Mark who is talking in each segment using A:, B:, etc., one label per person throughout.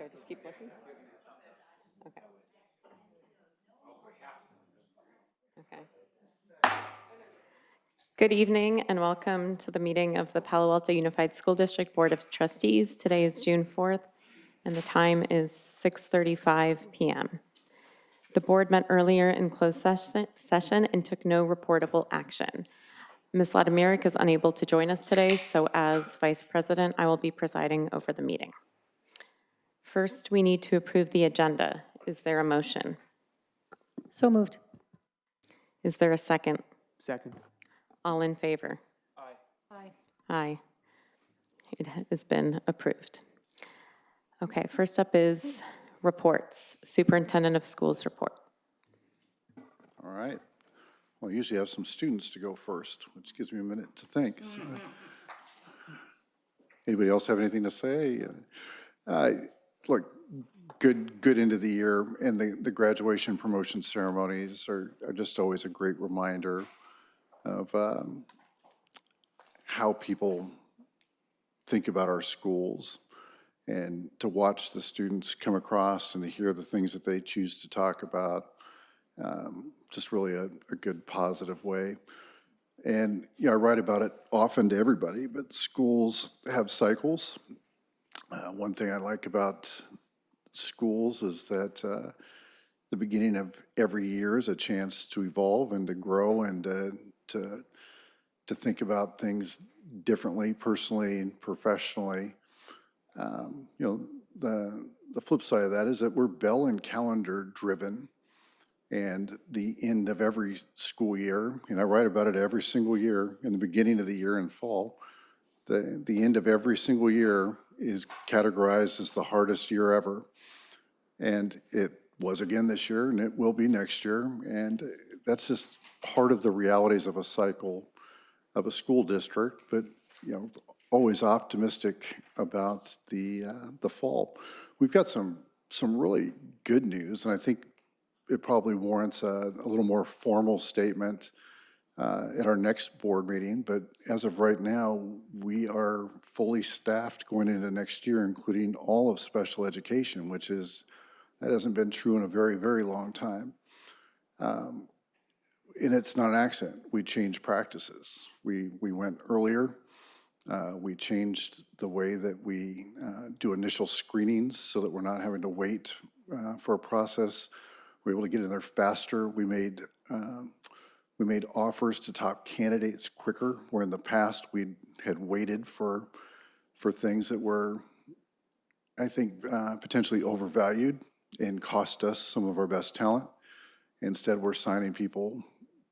A: I just keep looking? Okay. Okay. Good evening and welcome to the meeting of the Palo Alto Unified School District Board of Trustees. Today is June 4th and the time is 6:35 p.m. The board met earlier in closed session and took no reportable action. Ms. Ladimeric is unable to join us today, so as Vice President, I will be presiding over the meeting. First, we need to approve the agenda. Is there a motion?
B: So moved.
A: Is there a second?
C: Second.
A: All in favor?
B: Aye.
A: Aye. It has been approved. Okay, first up is reports. Superintendent of Schools report.
D: All right. Well, I usually have some students to go first, which gives me a minute to think. So, anybody else have anything to say? Look, good end of the year, and the graduation promotion ceremonies are just always a great reminder of how people think about our schools, and to watch the students come across and to hear the things that they choose to talk about, just really a good positive way. And I write about it often to everybody, but schools have cycles. One thing I like about schools is that the beginning of every year is a chance to evolve and to grow and to think about things differently, personally and professionally. The flip side of that is that we're bell and calendar driven, and the end of every school year, and I write about it every single year in the beginning of the year in fall, the end of every single year is categorized as the hardest year ever. And it was again this year, and it will be next year. And that's just part of the realities of a cycle of a school district, but always optimistic about the fall. We've got some really good news, and I think it probably warrants a little more formal statement at our next board meeting. But as of right now, we are fully staffed going into next year, including all of special education, that hasn't been true in a very, very long time. And it's not an accident. We changed practices. We went earlier. We changed the way that we do initial screenings so that we're not having to wait for a process. We're able to get in there faster. We made offers to top candidates quicker, where in the past we had waited for things that were, I think, potentially overvalued and cost us some of our best talent. Instead, we're signing people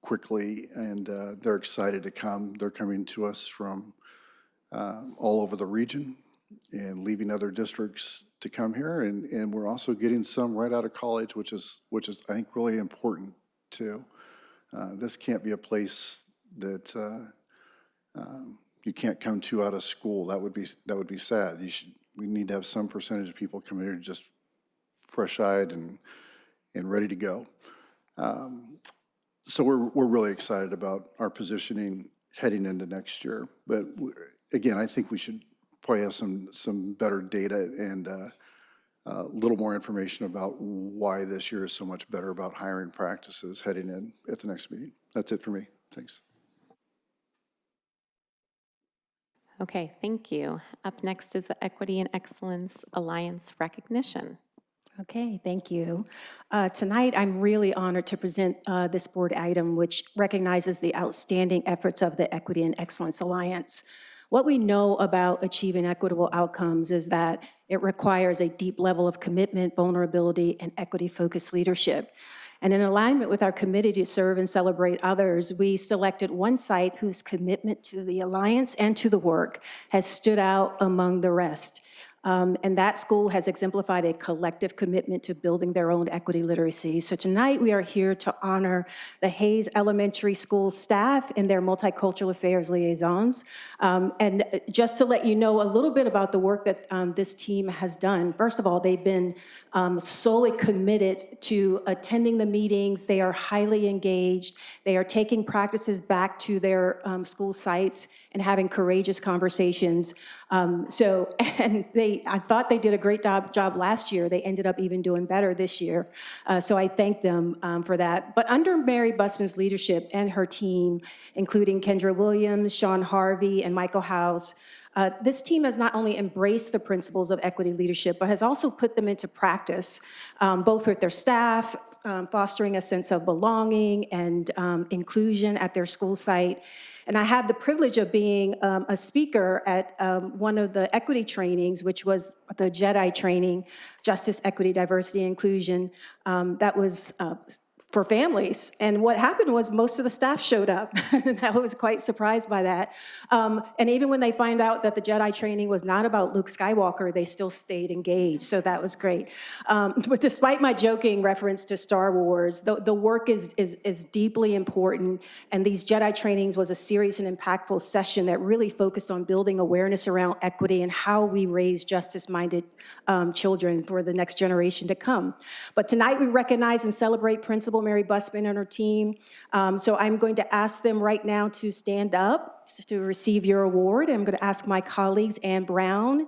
D: quickly, and they're excited to come. They're coming to us from all over the region and leaving other districts to come here, and we're also getting some right out of college, which is I think really important too. This can't be a place that you can't come to out of school. That would be sad. We need to have some percentage of people come here just fresh-eyed and ready to go. So we're really excited about our positioning heading into next year. But again, I think we should probably have some better data and a little more information about why this year is so much better about hiring practices heading in at the next meeting. That's it for me. Thanks.
A: Okay, thank you. Up next is the Equity and Excellence Alliance recognition.
B: Okay, thank you. Tonight, I'm really honored to present this board item, which recognizes the outstanding efforts of the Equity and Excellence Alliance. What we know about achieving equitable outcomes is that it requires a deep level of commitment, vulnerability, and equity-focused leadership. And in alignment with our committee to serve and celebrate others, we selected one site whose commitment to the Alliance and to the work has stood out among the rest. And that school has exemplified a collective commitment to building their own equity literacy. So tonight we are here to honor the Hayes Elementary School staff and their multicultural affairs liaisons. And just to let you know a little bit about the work that this team has done. First of all, they've been solely committed to attending the meetings. They are highly engaged. They are taking practices back to their school sites and having courageous conversations. I thought they did a great job last year. They ended up even doing better this year. So I thank them for that. But under Mary Busman's leadership and her team, including Kendra Williams, Sean Harvey, and Michael House, this team has not only embraced the principles of equity leadership, but has also put them into practice, both with their staff, fostering a sense of belonging and inclusion at their school site. And I had the privilege of being a speaker at one of the equity trainings, which was the JEDI training, Justice, Equity, Diversity, Inclusion, that was for families. And what happened was most of the staff showed up. And I was quite surprised by that. And even when they find out that the Jedi training was not about Luke Skywalker, they still stayed engaged. So that was great. But despite my joking reference to Star Wars, the work is deeply important. And these Jedi trainings was a serious and impactful session that really focused on building awareness around equity and how we raise justice-minded children for the next generation to come. But tonight we recognize and celebrate Principal Mary Busman and her team. So I'm going to ask them right now to stand up to receive your award. I'm going to ask my colleagues, Ann Brown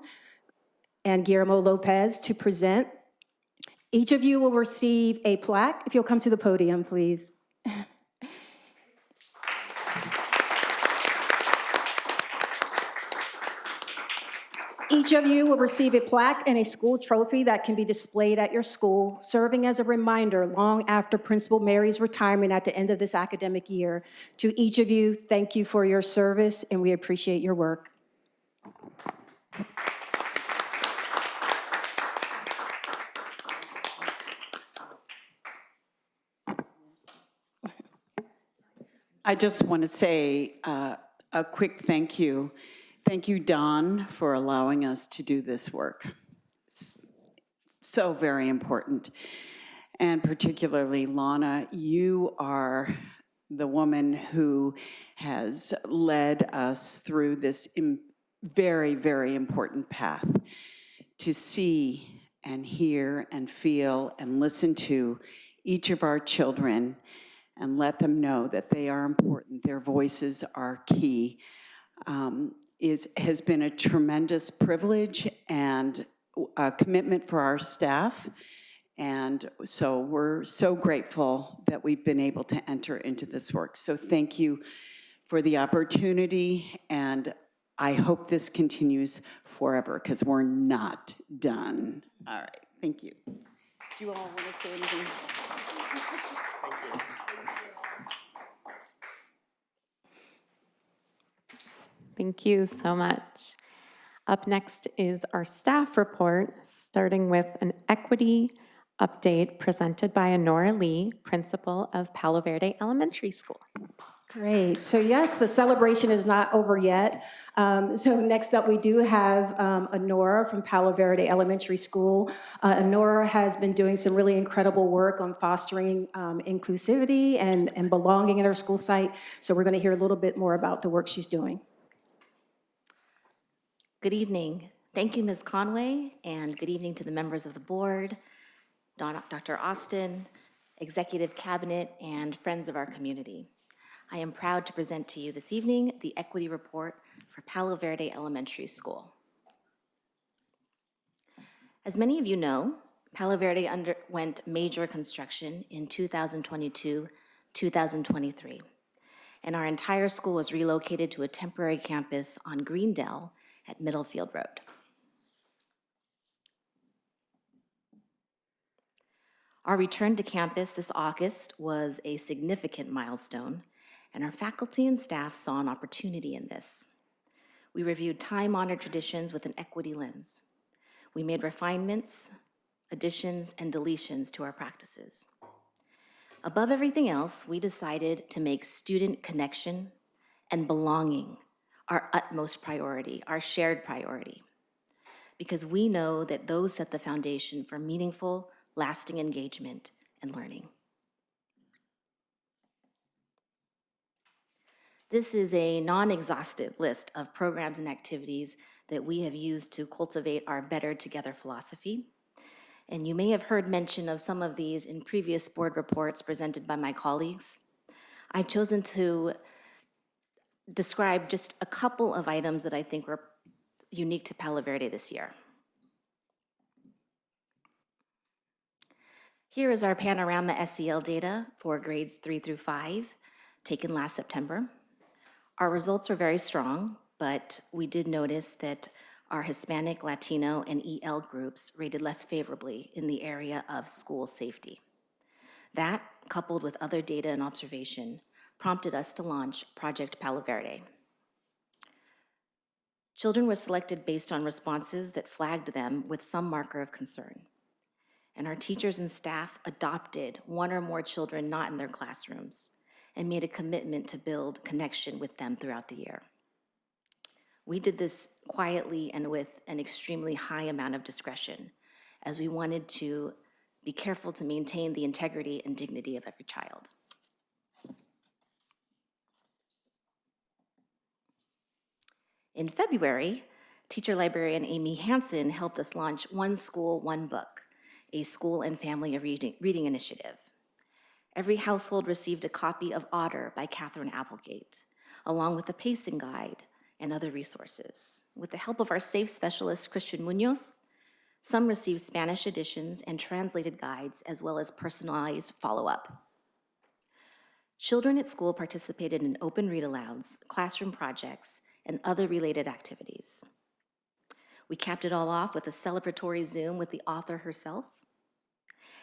B: and Guillermo Lopez, to present. Each of you will receive a plaque. If you'll come to the podium, please. Each of you will receive a plaque and a school trophy that can be displayed at your school, serving as a reminder long after Principal Mary's retirement at the end of this academic year. To each of you, thank you for your service, and we appreciate your work.
C: I just want to say a quick thank you. Thank you, Don, for allowing us to do this work. It's so very important. And particularly, Lana, you are the woman who has led us through this very, very important path to see and hear and feel and listen to each of our children and let them know that they are important, their voices are key, has been a tremendous privilege and a commitment for our staff. And so we're so grateful that we've been able to enter into this work. So thank you for the opportunity, and I hope this continues forever because we're not done. All right, thank you. Do you all want to say anything?
A: Thank you so much. Up next is our staff report, starting with an equity update presented by Honora Lee, principal of Palo Verde Elementary School.
B: Great. So yes, the celebration is not over yet. So next up, we do have Honora from Palo Verde Elementary School. Honora has been doing some really incredible work on fostering inclusivity and belonging at her school site. So we're going to hear a little bit more about the work she's doing.
E: Good evening. Thank you, Ms. Conway, and good evening to the members of the board, Dr. Austin, executive cabinet, and friends of our community. I am proud to present to you this evening the equity report for Palo Verde Elementary School. As many of you know, Palo Verde underwent major construction in 2022-2023, and our entire school was relocated to a temporary campus on Greendale at Middlefield Road. Our return to campus this August was a significant milestone, and our faculty and staff saw an opportunity in this. We reviewed time-honored traditions with an equity lens. We made refinements, additions, and deletions to our practices. Above everything else, we decided to make student connection and belonging our utmost priority, our shared priority, because we know that those set the foundation for meaningful, lasting engagement and learning. This is a non-exhaustive list of programs and activities that we have used to cultivate our Better Together philosophy. And you may have heard mention of some of these in previous board reports presented by my colleagues. I've chosen to describe just a couple of items that I think were unique to Palo Verde this year. Here is our panorama SEL data for grades 3 through 5, taken last September. Our results are very strong, but we did notice that our Hispanic, Latino, and EL groups rated less favorably in the area of school safety. That, coupled with other data and observation, prompted us to launch Project Palo Verde. Children were selected based on responses that flagged them with some marker of concern. And our teachers and staff adopted one or more children not in their classrooms and made a commitment to build connection with them throughout the year. We did this quietly and with an extremely high amount of discretion, as we wanted to be careful to maintain the integrity and dignity of every child. In February, teacher librarian Amy Hansen helped us launch One School, One Book, a school and family reading initiative. Every household received a copy of Otter by Catherine Applegate, along with a pacing guide and other resources. With the help of our SAFE specialist, Christian Munoz, some received Spanish editions and translated guides, as well as personalized follow-up. Children at school participated in open read-alouds, classroom projects, and other related activities. We capped it all off with a celebratory Zoom with the author herself,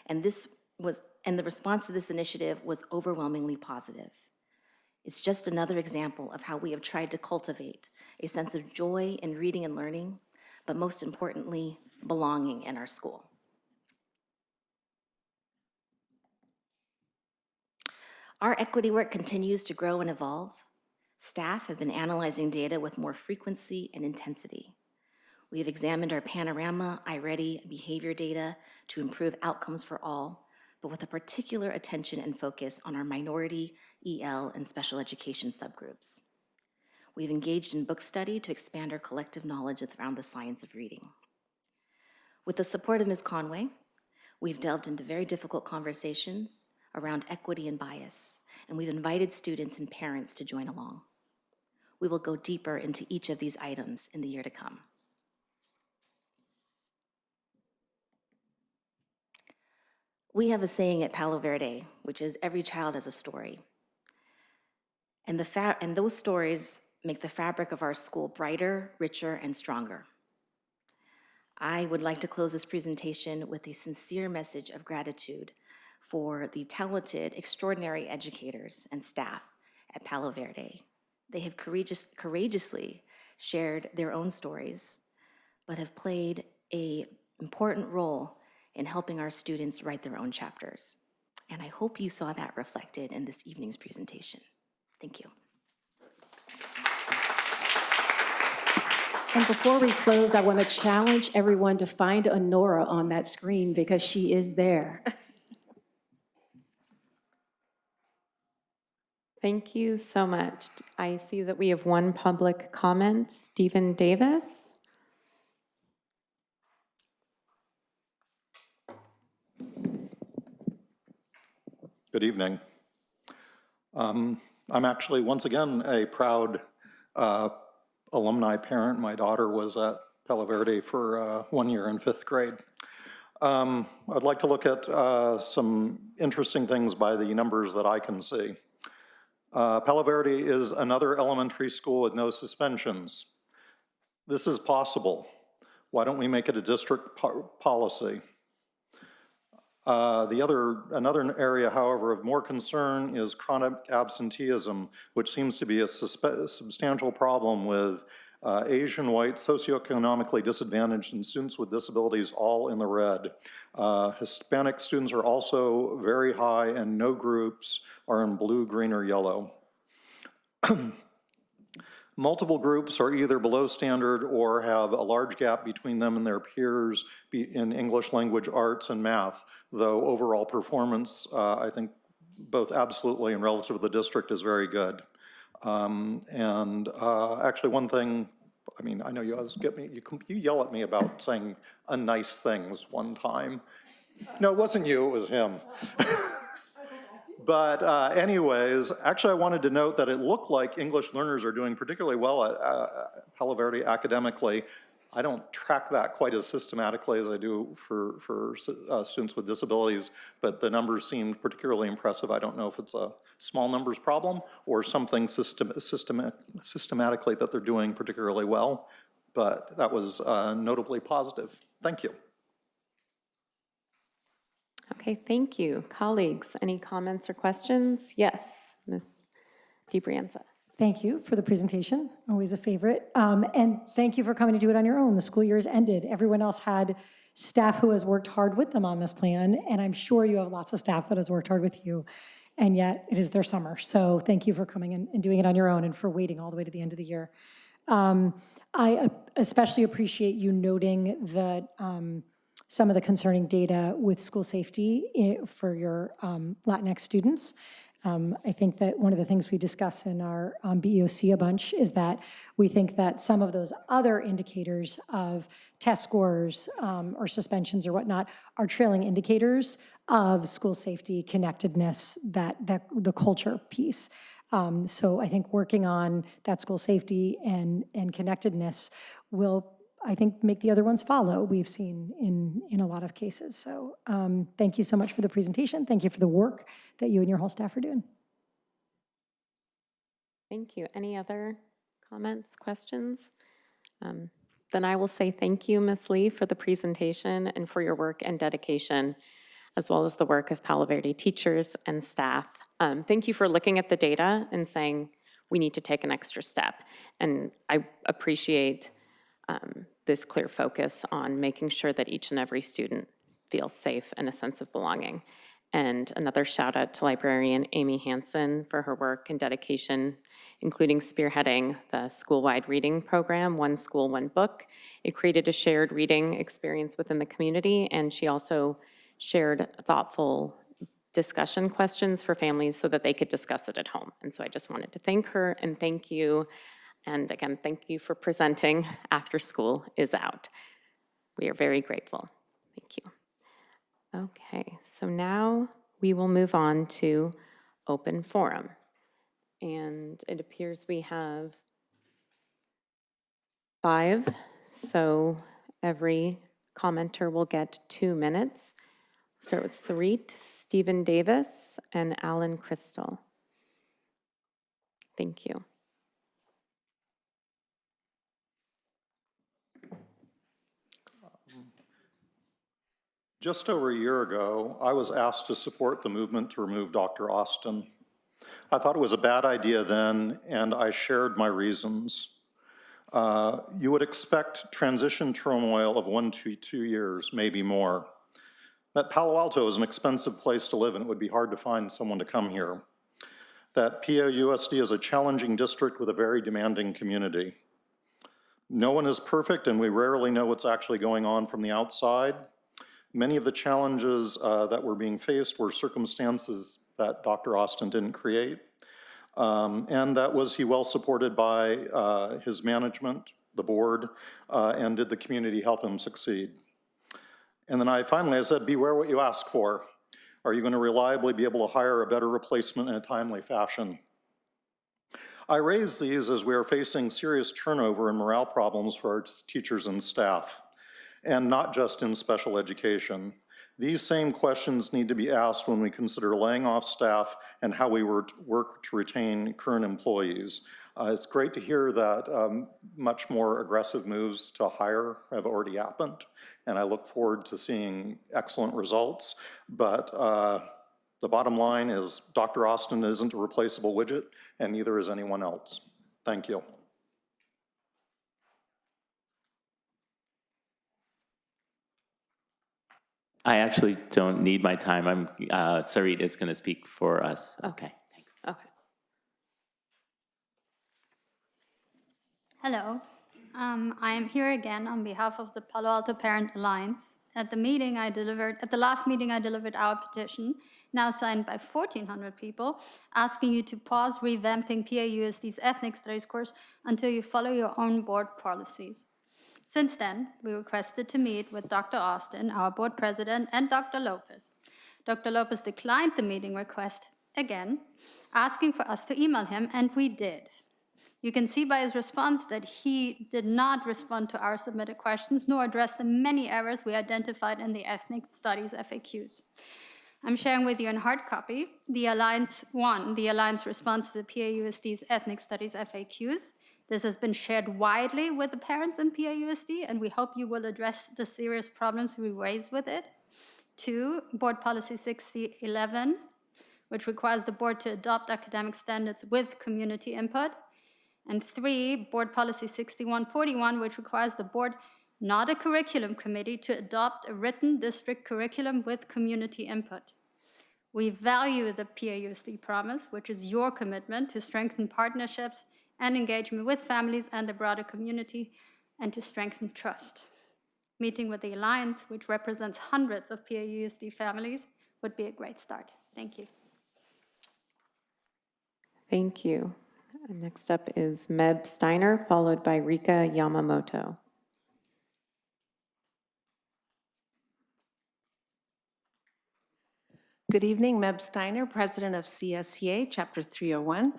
E: and the response to this initiative was overwhelmingly positive. It's just another example of how we have tried to cultivate a sense of joy in reading and learning, but most importantly, belonging in our school. Our equity work continues to grow and evolve. Staff have been analyzing data with more frequency and intensity. We have examined our panorama, iReady behavior data to improve outcomes for all, but with a particular attention and focus on our minority, EL, and special education subgroups. We've engaged in book study to expand our collective knowledge around the science of reading. With the support of Ms. Conway, we've delved into very difficult conversations around equity and bias, and we've invited students and parents to join along. We will go deeper into each of these items in the year to come. We have a saying at Palo Verde, which is every child has a story. And those stories make the fabric of our school brighter, richer, and stronger. I would like to close this presentation with a sincere message of gratitude for the talented, extraordinary educators and staff at Palo Verde. They have courageously shared their own stories, but have played an important role in helping our students write their own chapters. And I hope you saw that reflected in this evening's presentation. Thank you.
B: And before we close, I want to challenge everyone to find Honora on that screen because she is there.
A: Thank you so much. I see that we have one public comment, Stephen Davis.
F: Good evening. I'm actually, once again, a proud alumni parent. My daughter was at Palo Verde for 1 year in 5th grade. I'd like to look at some interesting things by the numbers that I can see. Palo Verde is another elementary school with no suspensions. This is possible. Why don't we make it a district policy? Another area, however, of more concern is chronic absenteeism, which seems to be a substantial problem with Asian, white, socioeconomically disadvantaged, and students with disabilities all in the red. Hispanic students are also very high, and no groups are in blue, green, or yellow. Multiple groups are either below standard or have a large gap between them and their peers in English language arts and math, though overall performance, I think, both absolutely and relative to the district is very good. Actually one thing, I mean, I know you always get me, you yell at me about saying unnice things one time, No, it wasn't you, it was him. But anyways, actually I wanted to note that it looked like English learners are doing particularly well at Palo Verde academically. I don't track that quite as systematically as I do for students with disabilities, but the numbers seemed particularly impressive. I don't know if it's a small numbers problem or something systematically that they're doing particularly well, but that was notably positive. Thank you.
A: Okay, thank you. Colleagues, any comments or questions? Yes, Ms. DiBrianza.
G: Thank you for the presentation, always a favorite. And thank you for coming to do it on your own. The school year has ended. Everyone else had staff who has worked hard with them on this plan, and I'm sure you have lots of staff that has worked hard with you, and yet it is their summer. So thank you for coming and doing it on your own and for waiting all the way to the end of the year. I especially appreciate you noting that some of the concerning data with school safety for your Latinx students. I think that one of the things we discuss in our BEOC a bunch is that we think that some of those other indicators of test scores or suspensions or whatnot are trailing indicators of school safety, connectedness, that the culture piece. So I think working on that school safety and connectedness will, I think, make the other ones follow, we've seen in a lot of cases. So thank you so much for the presentation. Thank you for the work that you and your whole staff are doing.
A: Thank you. Any other comments, questions? Then I will say thank you, Ms. Lee, for the presentation and for your work and dedication, as well as the work of Palo Verde teachers and staff. Thank you for looking at the data and saying we need to take an extra step. And I appreciate this clear focus on making sure that each and every student feels safe and a sense of belonging. And another shout out to librarian Amy Hansen for her work and dedication, including spearheading the school-wide reading program, One School, One Book. It created a shared reading experience within the community, and she also shared thoughtful discussion questions for families so that they could discuss it at home. And so I just wanted to thank her and thank you. And again, thank you for presenting after school is out. We are very grateful. Thank you. Okay, so now we will move on to open forum. And it appears we have 5, so every commenter will get 2 minutes. Start with Sarit, Stephen Davis, and Alan Crystal. Thank you.
F: Just over a year ago, I was asked to support the movement to remove Dr. Austin. I thought it was a bad idea then, and I shared my reasons. You would expect transition turmoil of 1 to 2 years, maybe more. That Palo Alto is an expensive place to live, and it would be hard to find someone to come here. That PAUSD is a challenging district with a very demanding community. No one is perfect, and we rarely know what's actually going on from the outside. Many of the challenges that were being faced were circumstances that Dr. Austin didn't create, and that was he well supported by his management, the board, and did the community help him succeed? And then I said, beware what you ask for. Are you going to reliably be able to hire a better replacement in a timely fashion? I raise these as we are facing serious turnover and morale problems for our teachers and staff, and not just in special education. These same questions need to be asked when we consider laying off staff and how we work to retain current employees. It's great to hear that much more aggressive moves to hire have already happened, and I look forward to seeing excellent results. But the bottom line is Dr. Austin isn't a replaceable widget, and neither is anyone else. Thank you.
H: I actually don't need my time. Sarit is going to speak for us.
A: Okay, thanks. Okay.
I: Hello, I am here again on behalf of the Palo Alto Parent Alliance. At the last meeting I delivered our petition, now signed by 1,400 people, asking you to pause revamping PAUSD's ethnic studies course until you follow your own board policies. Since then, we requested to meet with Dr. Austin, our board president, and Dr. Lopez. Dr. Lopez declined the meeting request again, asking for us to email him, and we did. You can see by his response that he did not respond to our submitted questions nor address the many errors we identified in the ethnic studies FAQs. I'm sharing with you in hard copy the Alliance response to the PAUSD's ethnic studies FAQs. This has been shared widely with the parents in PAUSD, and we hope you will address the serious problems we raised with it. 2, Board Policy 6011, which requires the board to adopt academic standards with community input. And 3, Board Policy 6141, which requires the board, not a curriculum committee, to adopt a written district curriculum with community input. We value the PAUSD promise, which is your commitment to strengthen partnerships and engagement with families and the broader community, and to strengthen trust. Meeting with the Alliance, which represents hundreds of PAUSD families, would be a great start. Thank you.
A: Thank you. Next up is Meb Steiner, followed by Rika Yamamoto.
J: Good evening, Meb Steiner, President of CSEA, Chapter 301.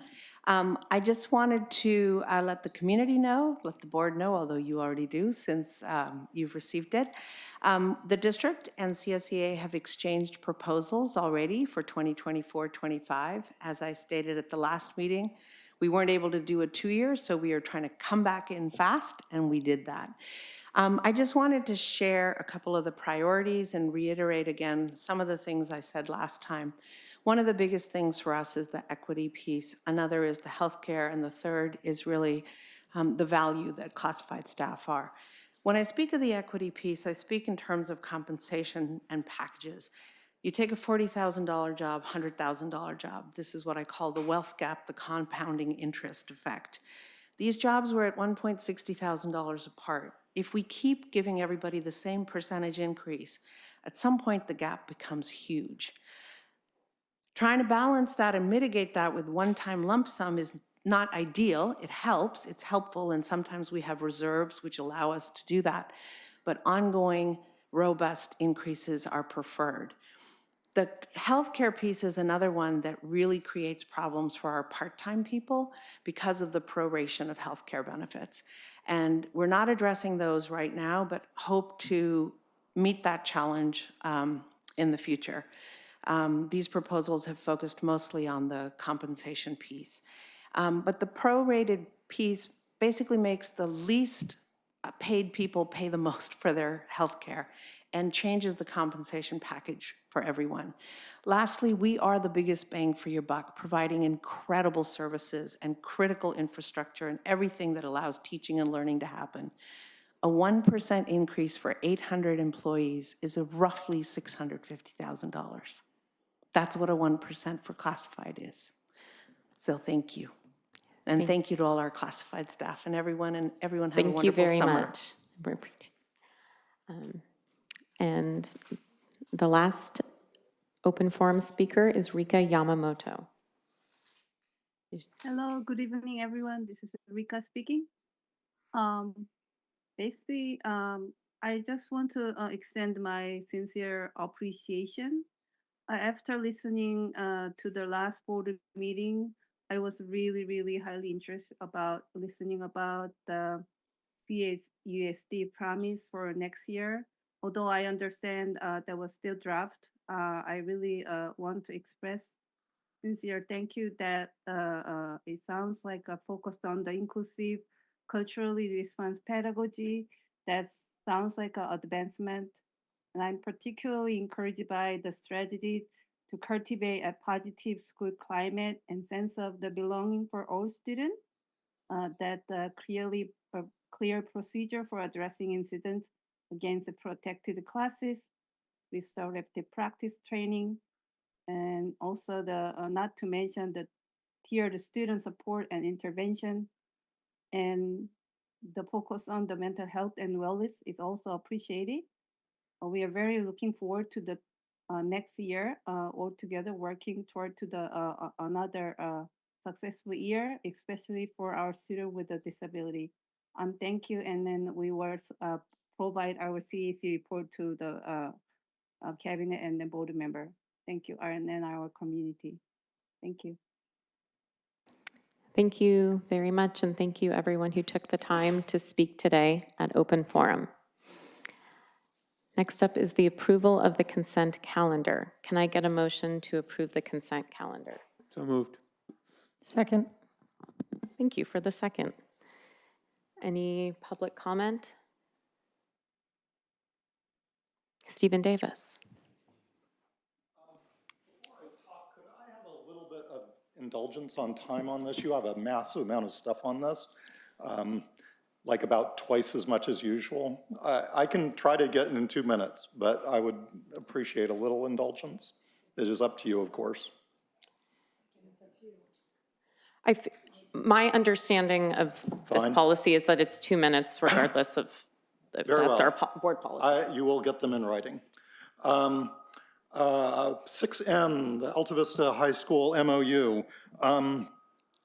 J: I just wanted to let the community know, let the board know, although you already do since you've received it. The district and CSEA have exchanged proposals already for 2024-25. As I stated at the last meeting, we weren't able to do a 2-year, so we are trying to come back in fast, and we did that. I just wanted to share a couple of the priorities and reiterate again some of the things I said last time. One of the biggest things for us is the equity piece. Another is the healthcare, and the third is really the value that classified staff are. When I speak of the equity piece, I speak in terms of compensation and packages. You take a $40,000 job, $100,000 job. This is what I call the wealth gap, the compounding interest effect. These jobs were at $1,60,000 apart. If we keep giving everybody the same percentage increase, at some point the gap becomes huge. Trying to balance that and mitigate that with one-time lump sum is not ideal. It helps, it's helpful, and sometimes we have reserves which allow us to do that. But ongoing, robust increases are preferred. The healthcare piece is another one that really creates problems for our part-time people because of the proration of healthcare benefits. And we're not addressing those right now, but hope to meet that challenge in the future. These proposals have focused mostly on the compensation piece. But the prorated piece basically makes the least paid people pay the most for their health care and changes the compensation package for everyone. Lastly, we are the biggest bang for your buck, providing incredible services and critical infrastructure and everything that allows teaching and learning to happen. A 1% increase for 800 employees is roughly $650,000. That's what a 1% for classified is. So thank you. And thank you to all our classified staff and everyone have a wonderful summer.
A: Thank you very much. And the last open forum speaker is Rika Yamamoto.
K: Hello, good evening, everyone. This is Rika speaking. Basically, I just want to extend my sincere appreciation. After listening to the last board meeting, I was really highly interested about listening about the PAUSD promise for next year. Although I understand that was still draft, I really want to express sincere thank you that it sounds like focused on the inclusive, culturally responsive pedagogy. That sounds like an advancement. And I'm particularly encouraged by the strategy to cultivate a positive school climate and sense of the belonging for all students. That clear procedure for addressing incidents against the protected classes, restorative practice training, and also the not to mention the tiered student support and intervention, and the focus on the mental health and wellness is also appreciated. We are very looking forward to the next year, all together working toward to the another successful year, especially for our student with a disability. Thank you, and then we will provide our CAC report to the cabinet and the board member. Thank you, and then our community. Thank you.
A: Thank you very much, and thank you everyone who took the time to speak today at Open Forum. Next up is the approval of the consent calendar. Can I get a motion to approve the consent calendar?
L: So moved.
G: Second.
A: Thank you for the second. Any public comment? Stephen Davis.
F: Could I have a little bit of indulgence on time on this? You have a massive amount of stuff on this, like about twice as much as usual. I can try to get in 2 minutes, but I would appreciate a little indulgence. It is up to you, of course.
A: My understanding of this
F: Fine.
A: policy is that it's 2 minutes regardless of if
F: Very
A: that's
F: well.
A: our board policy.
F: You will get them in writing. 6N, the Alta Vista High School MOU.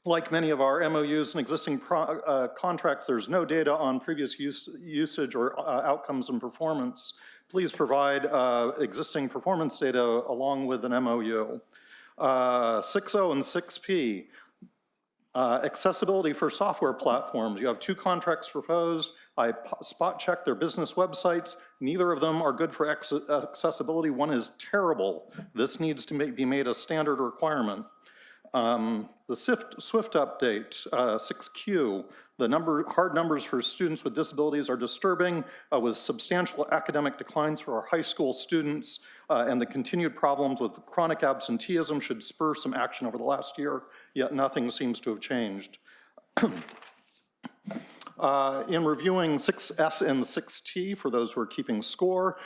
F: Like many of our MOUs and existing contracts, there's no data on previous usage or outcomes and performance. Please provide existing performance data along with an MOU. 6O and 6P, accessibility for software platforms. You have 2 contracts proposed. I spot checked their business websites. Neither of them are good for accessibility. One is terrible. This needs to be made a standard requirement. The SWIFT update, 6Q, the hard numbers for students with disabilities are disturbing, with substantial academic declines for our high school students, and the continued problems with chronic absenteeism should spur some action over the last year, yet nothing seems to have changed. In reviewing 6S and 6T, for those who are keeping score,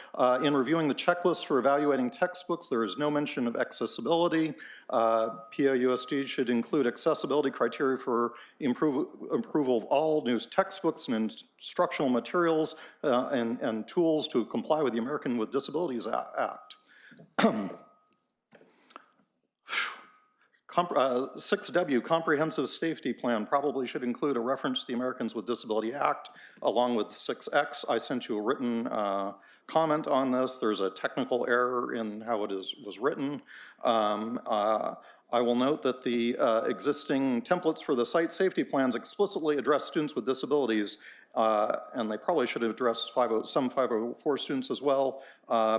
F: in reviewing the checklist for evaluating textbooks, there is no mention of accessibility. PAUSD should include accessibility criteria for approval of all new textbooks and instructional materials and tools to comply with the American with Disabilities Act. 6W, Comprehensive Safety Plan, probably should include a reference to the Americans with Disability Act, along with 6X. I sent you a written comment on this. There's a technical error in how it was written. I will note that the existing templates for the site safety plans explicitly address students with disabilities, and they probably should address some 504 students as well.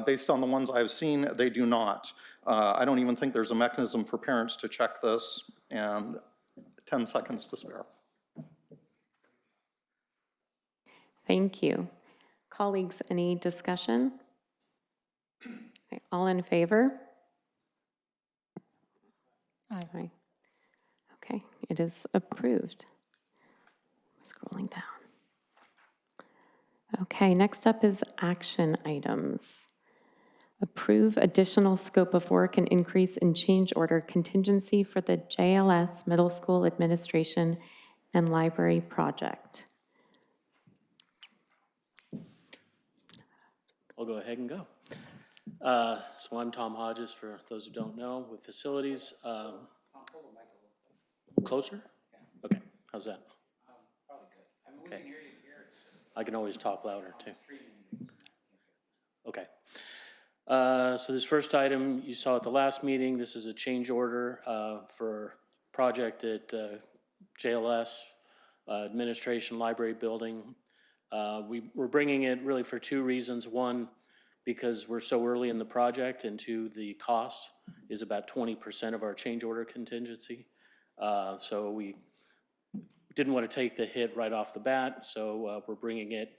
F: Based on the ones I've seen, they do not. I don't even think there's a mechanism for parents to check this, and 10 seconds to spare.
A: Thank you. Colleagues, any discussion? Okay, all in favor? Aye. Okay, it is approved. Scrolling down. Okay, next up is action items. Approve additional scope of work and increase in change order contingency for the JLS Middle School Administration and Library Project.
L: I'll go ahead and go. So I'm Tom Hodges, for those who don't know, with facilities. Closer? Okay, how's that? Okay. I can always talk louder too. Okay. So this first item you saw at the last meeting, this is a change order for project at JLS Administration Library Building. We're bringing it really for 2 reasons. One, because we're so early in the project, and 2, the cost is about 20% of our change order contingency. So we didn't want to take the hit right off the bat, so we're bringing it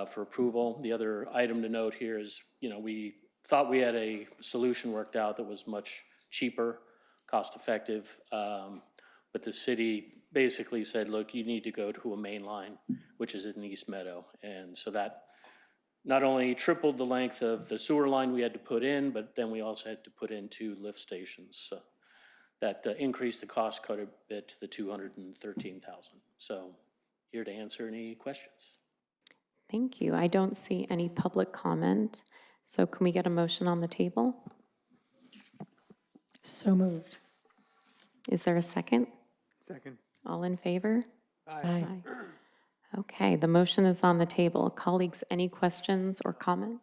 L: for approval. The other item to note here is, we thought we had a solution worked out that was much cheaper, cost effective, but the city basically said, look, you need to go to a main line, which is in East Meadow. And so that not only tripled the length of the sewer line we had to put in, but then we also had to put in 2 lift stations. So that increased the cost quite a bit to the $213,000. So here to answer any questions.
A: Thank you. I don't see any public comment. So can we get a motion on the table?
G: So moved.
A: Is there a second?
L: Second.
A: All in favor?
G: Aye.
A: Okay, the motion is on the table. Colleagues, any questions or comment?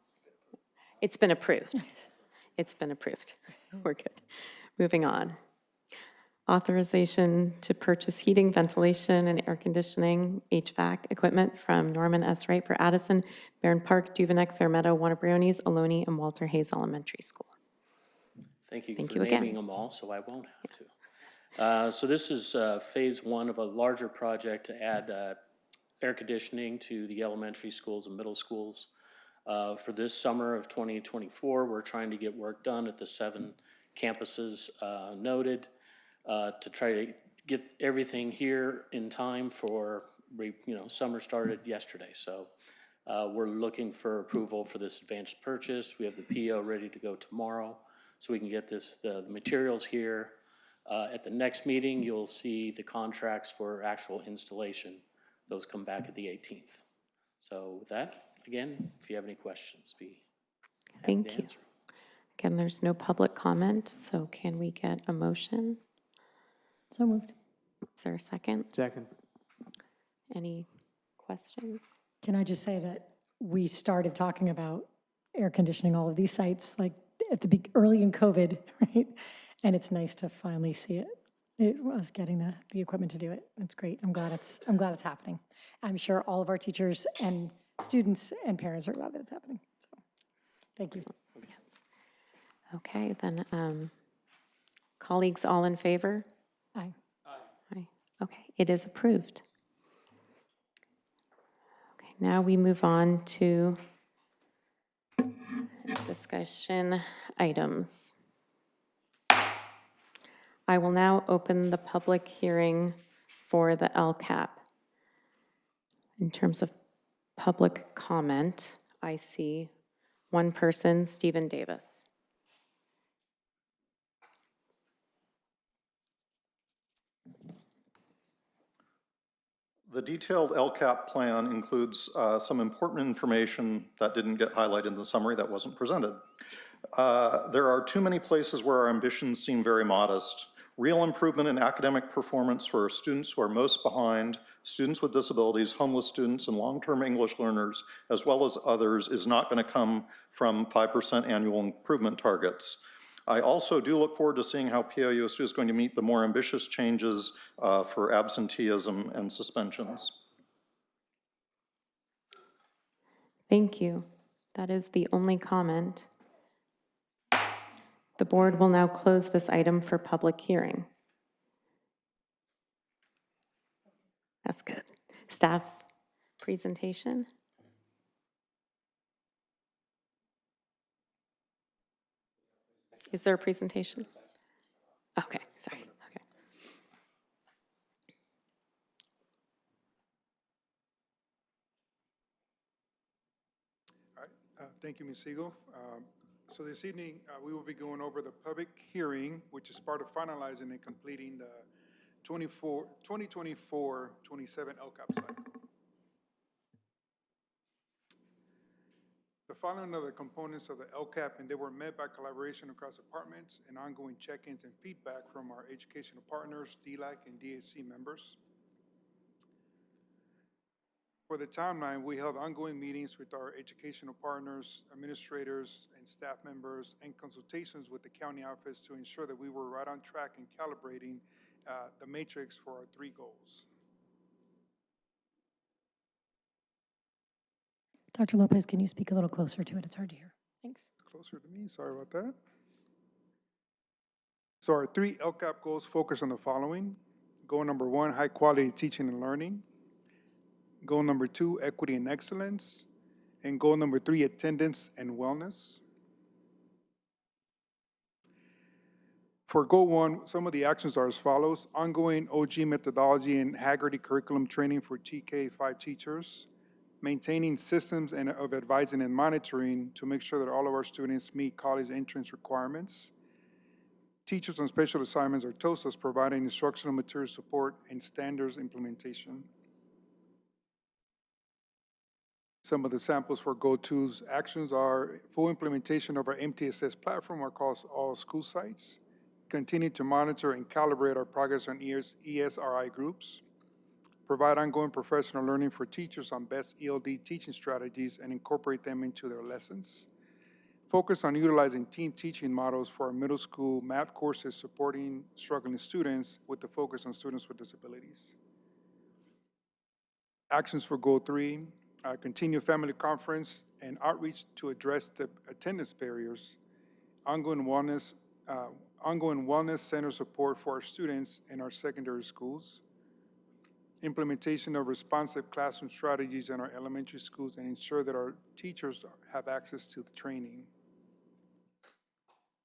A: It's been approved. It's been approved. We're good. Moving on. Authorization to purchase heating, ventilation, and air conditioning (HVAC) equipment from Norman S. Wright for Addison, Barron Park, Duveneck, Fairmeadow, Waterbriones, Ohlone, and Walter Hayes Elementary School.
L: Thank you
A: Thank
L: for
A: you again.
L: naming them all, so I won't have to. So this is phase one of a larger project to add air conditioning to the elementary schools and middle schools. For this summer of 2024, we're trying to get work done at the 7 campuses noted to try to get everything here in time for, summer started yesterday. So we're looking for approval for this advanced purchase. We have the PO ready to go tomorrow, so we can get the materials here. At the next meeting, you'll see the contracts for actual installation. Those come back at the 18th. So with that, again, if you have any questions, be happy
A: Thank
L: to
A: you.
L: answer.
A: Again, there's no public comment, so can we get a motion?
G: So moved.
A: Is there a second?
M: Second.
A: Any questions?
G: Can I just say that we started talking about air conditioning all of these sites like at the early in COVID, right? And it's nice to finally see it. It was getting the equipment to do it. It's great. I'm glad it's happening. I'm sure all of our teachers and students and parents are glad that it's happening. So thank you.
A: Yes. Okay, then colleagues, all in favor?
G: Aye.
A: Aye. Okay, it is approved. Okay, now we move on to discussion items. I will now open the public hearing for the LCAP. In terms of public comment, I see one person, Stephen Davis.
F: The detailed LCAP plan includes some important information that didn't get highlighted in the summary that wasn't presented. There are too many places where our ambitions seem very modest. Real improvement in academic performance for students who are most behind, students with disabilities, homeless students, and long-term English learners, as well as others, is not going to come from 5% annual improvement targets. I also do look forward to seeing how PAUSD is going to meet the more ambitious changes for absenteeism and suspensions.
A: Thank you. That is the only comment. The board will now close this item for public hearing. That's good. Staff presentation. Is there a presentation? Okay, sorry. Okay.
N: All right, thank you, Ms. Siegel. So this evening, we will be going over the public hearing, which is part of finalizing and completing the 2024-27 LCAP cycle. The following are the components of the LCAP, and they were met by collaboration across departments and ongoing check-ins and feedback from our educational partners, DLAC and DHC members. For the timeline, we held ongoing meetings with our educational partners, administrators, and staff members, and consultations with the county office to ensure that we were right on track in calibrating the matrix for our 3 goals.
G: Dr. Lopez, can you speak a little closer to it? It's hard to hear. Thanks.
N: Closer to me, sorry about that. So our 3 LCAP goals focus on the following. Goal number 1, high quality teaching and learning. Goal number 2, equity and excellence. And goal number 3, attendance and wellness. For goal 1, some of the actions are as follows. Ongoing OG methodology and Haggerty curriculum training for TK-5 teachers. Maintaining systems of advising and monitoring to make sure that all of our students meet college entrance requirements. Teachers on special assignments or TOSAs providing instructional material support and standards implementation. Some of the samples for Goal 2's actions are full implementation of our MTSS platform across all school sites. Continue to monitor and calibrate our progress on ESRI groups. provide ongoing professional learning for teachers on best ELD teaching strategies and incorporate them into their lessons. Focus on utilizing team teaching models for our middle school math courses supporting struggling students with the focus on students with disabilities. Actions for Goal 3, continue family conference and outreach to address the attendance barriers, ongoing wellness center support for our students in our secondary schools, implementation of responsive classroom strategies in our elementary schools, and ensure that our teachers have access to the training.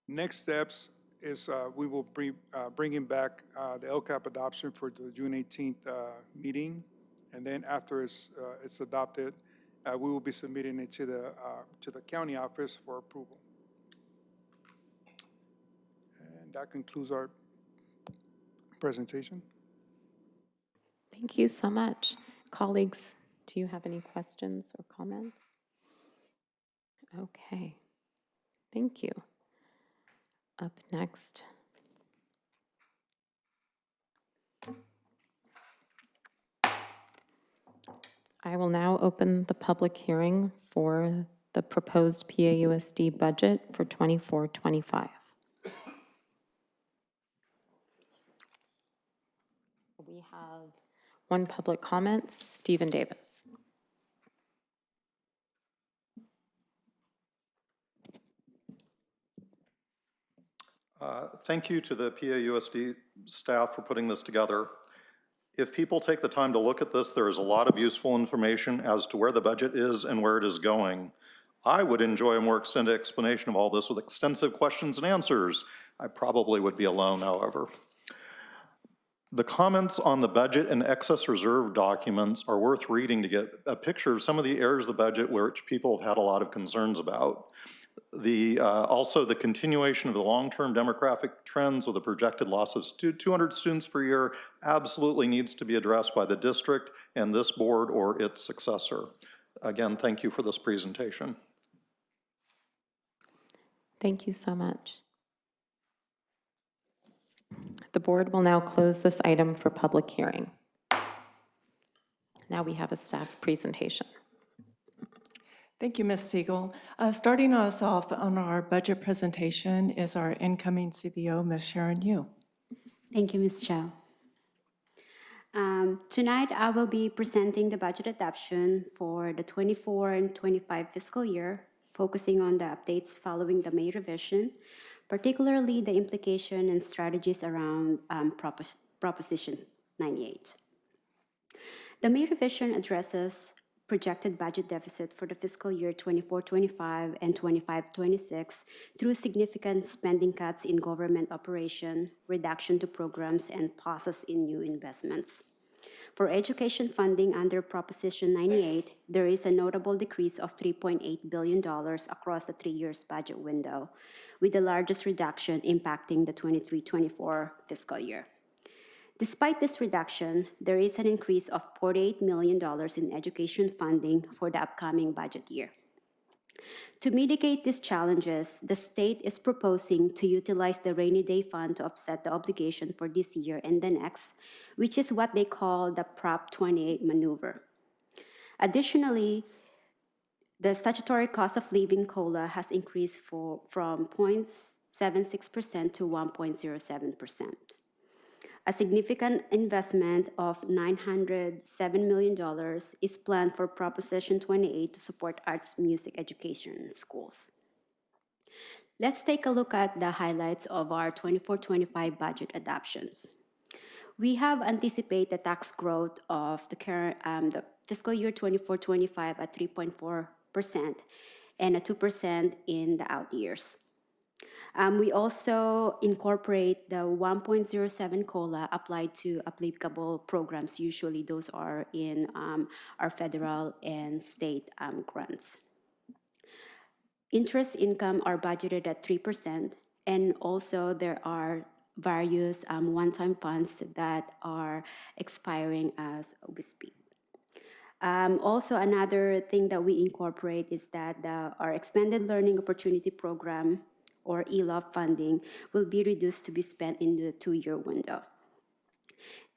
N: Next steps is we will be bringing back the LCAP adoption for the June 18th meeting. And then after it's adopted, we will be submitting it to the county office for approval. And that concludes our presentation.
A: Thank you so much. Colleagues, do you have any questions or comments? Okay, thank you. Up next. I will now open the public hearing for the proposed PAUSD budget for 24-25. We have one public comment, Stephen Davis.
F: Thank you to the PAUSD staff for putting this together. If people take the time to look at this, there is a lot of useful information as to where the budget is and where it is going. I would enjoy a more extended explanation of all this with extensive questions and answers. I probably would be alone, however. The comments on the budget and excess reserve documents are worth reading to get a picture of some of the areas of the budget which people have had a lot of concerns about. Also, the continuation of the long-term demographic trends with a projected loss of 200 students per year absolutely needs to be addressed by the district and this board or its successor. Again, thank you for this presentation.
A: Thank you so much. The board will now close this item for public hearing. Now we have a staff presentation.
M: Thank you, Ms. Siegel. Starting us off on our budget presentation is our incoming CBO, Ms. Sharon Yu.
O: Thank you, Ms. Chow. Tonight, I will be presenting the budget adoption for the 24 and 25 fiscal year, focusing on the updates following the May revision, particularly the implication and strategies around Proposition 98. The May revision addresses projected budget deficit for the fiscal year 24-25 and 25-26 through significant spending cuts in government operation, reduction to programs, and pauses in new investments. For education funding under Proposition 98, there is a notable decrease of $3.8 billion across the 3 years budget window, with the largest reduction impacting the 23-24 fiscal year. Despite this reduction, there is an increase of $48 million in education funding for the upcoming budget year. To mitigate these challenges, the state is proposing to utilize the rainy day fund to offset the obligation for this year and the next, which is what they call the Prop 28 maneuver. Additionally, the statutory cost of living COLA has increased from 0.76% to 1.07%. A significant investment of $907 million is planned for Proposition 28 to support arts music education in schools. Let's take a look at the highlights of our 24-25 budget adoptions. We have anticipated the tax growth of the fiscal year 24-25 at 3.4% and a 2% in the out years. We also incorporate the 1.07 COLA applied to applicable programs. Usually those are in our federal and state grants. Interest income are budgeted at 3%, and also there are various one-time funds that are expiring as we speak. Also, another thing that we incorporate is that our Expanded Learning Opportunity Program, or ELOP funding, will be reduced to be spent in the 2-year window.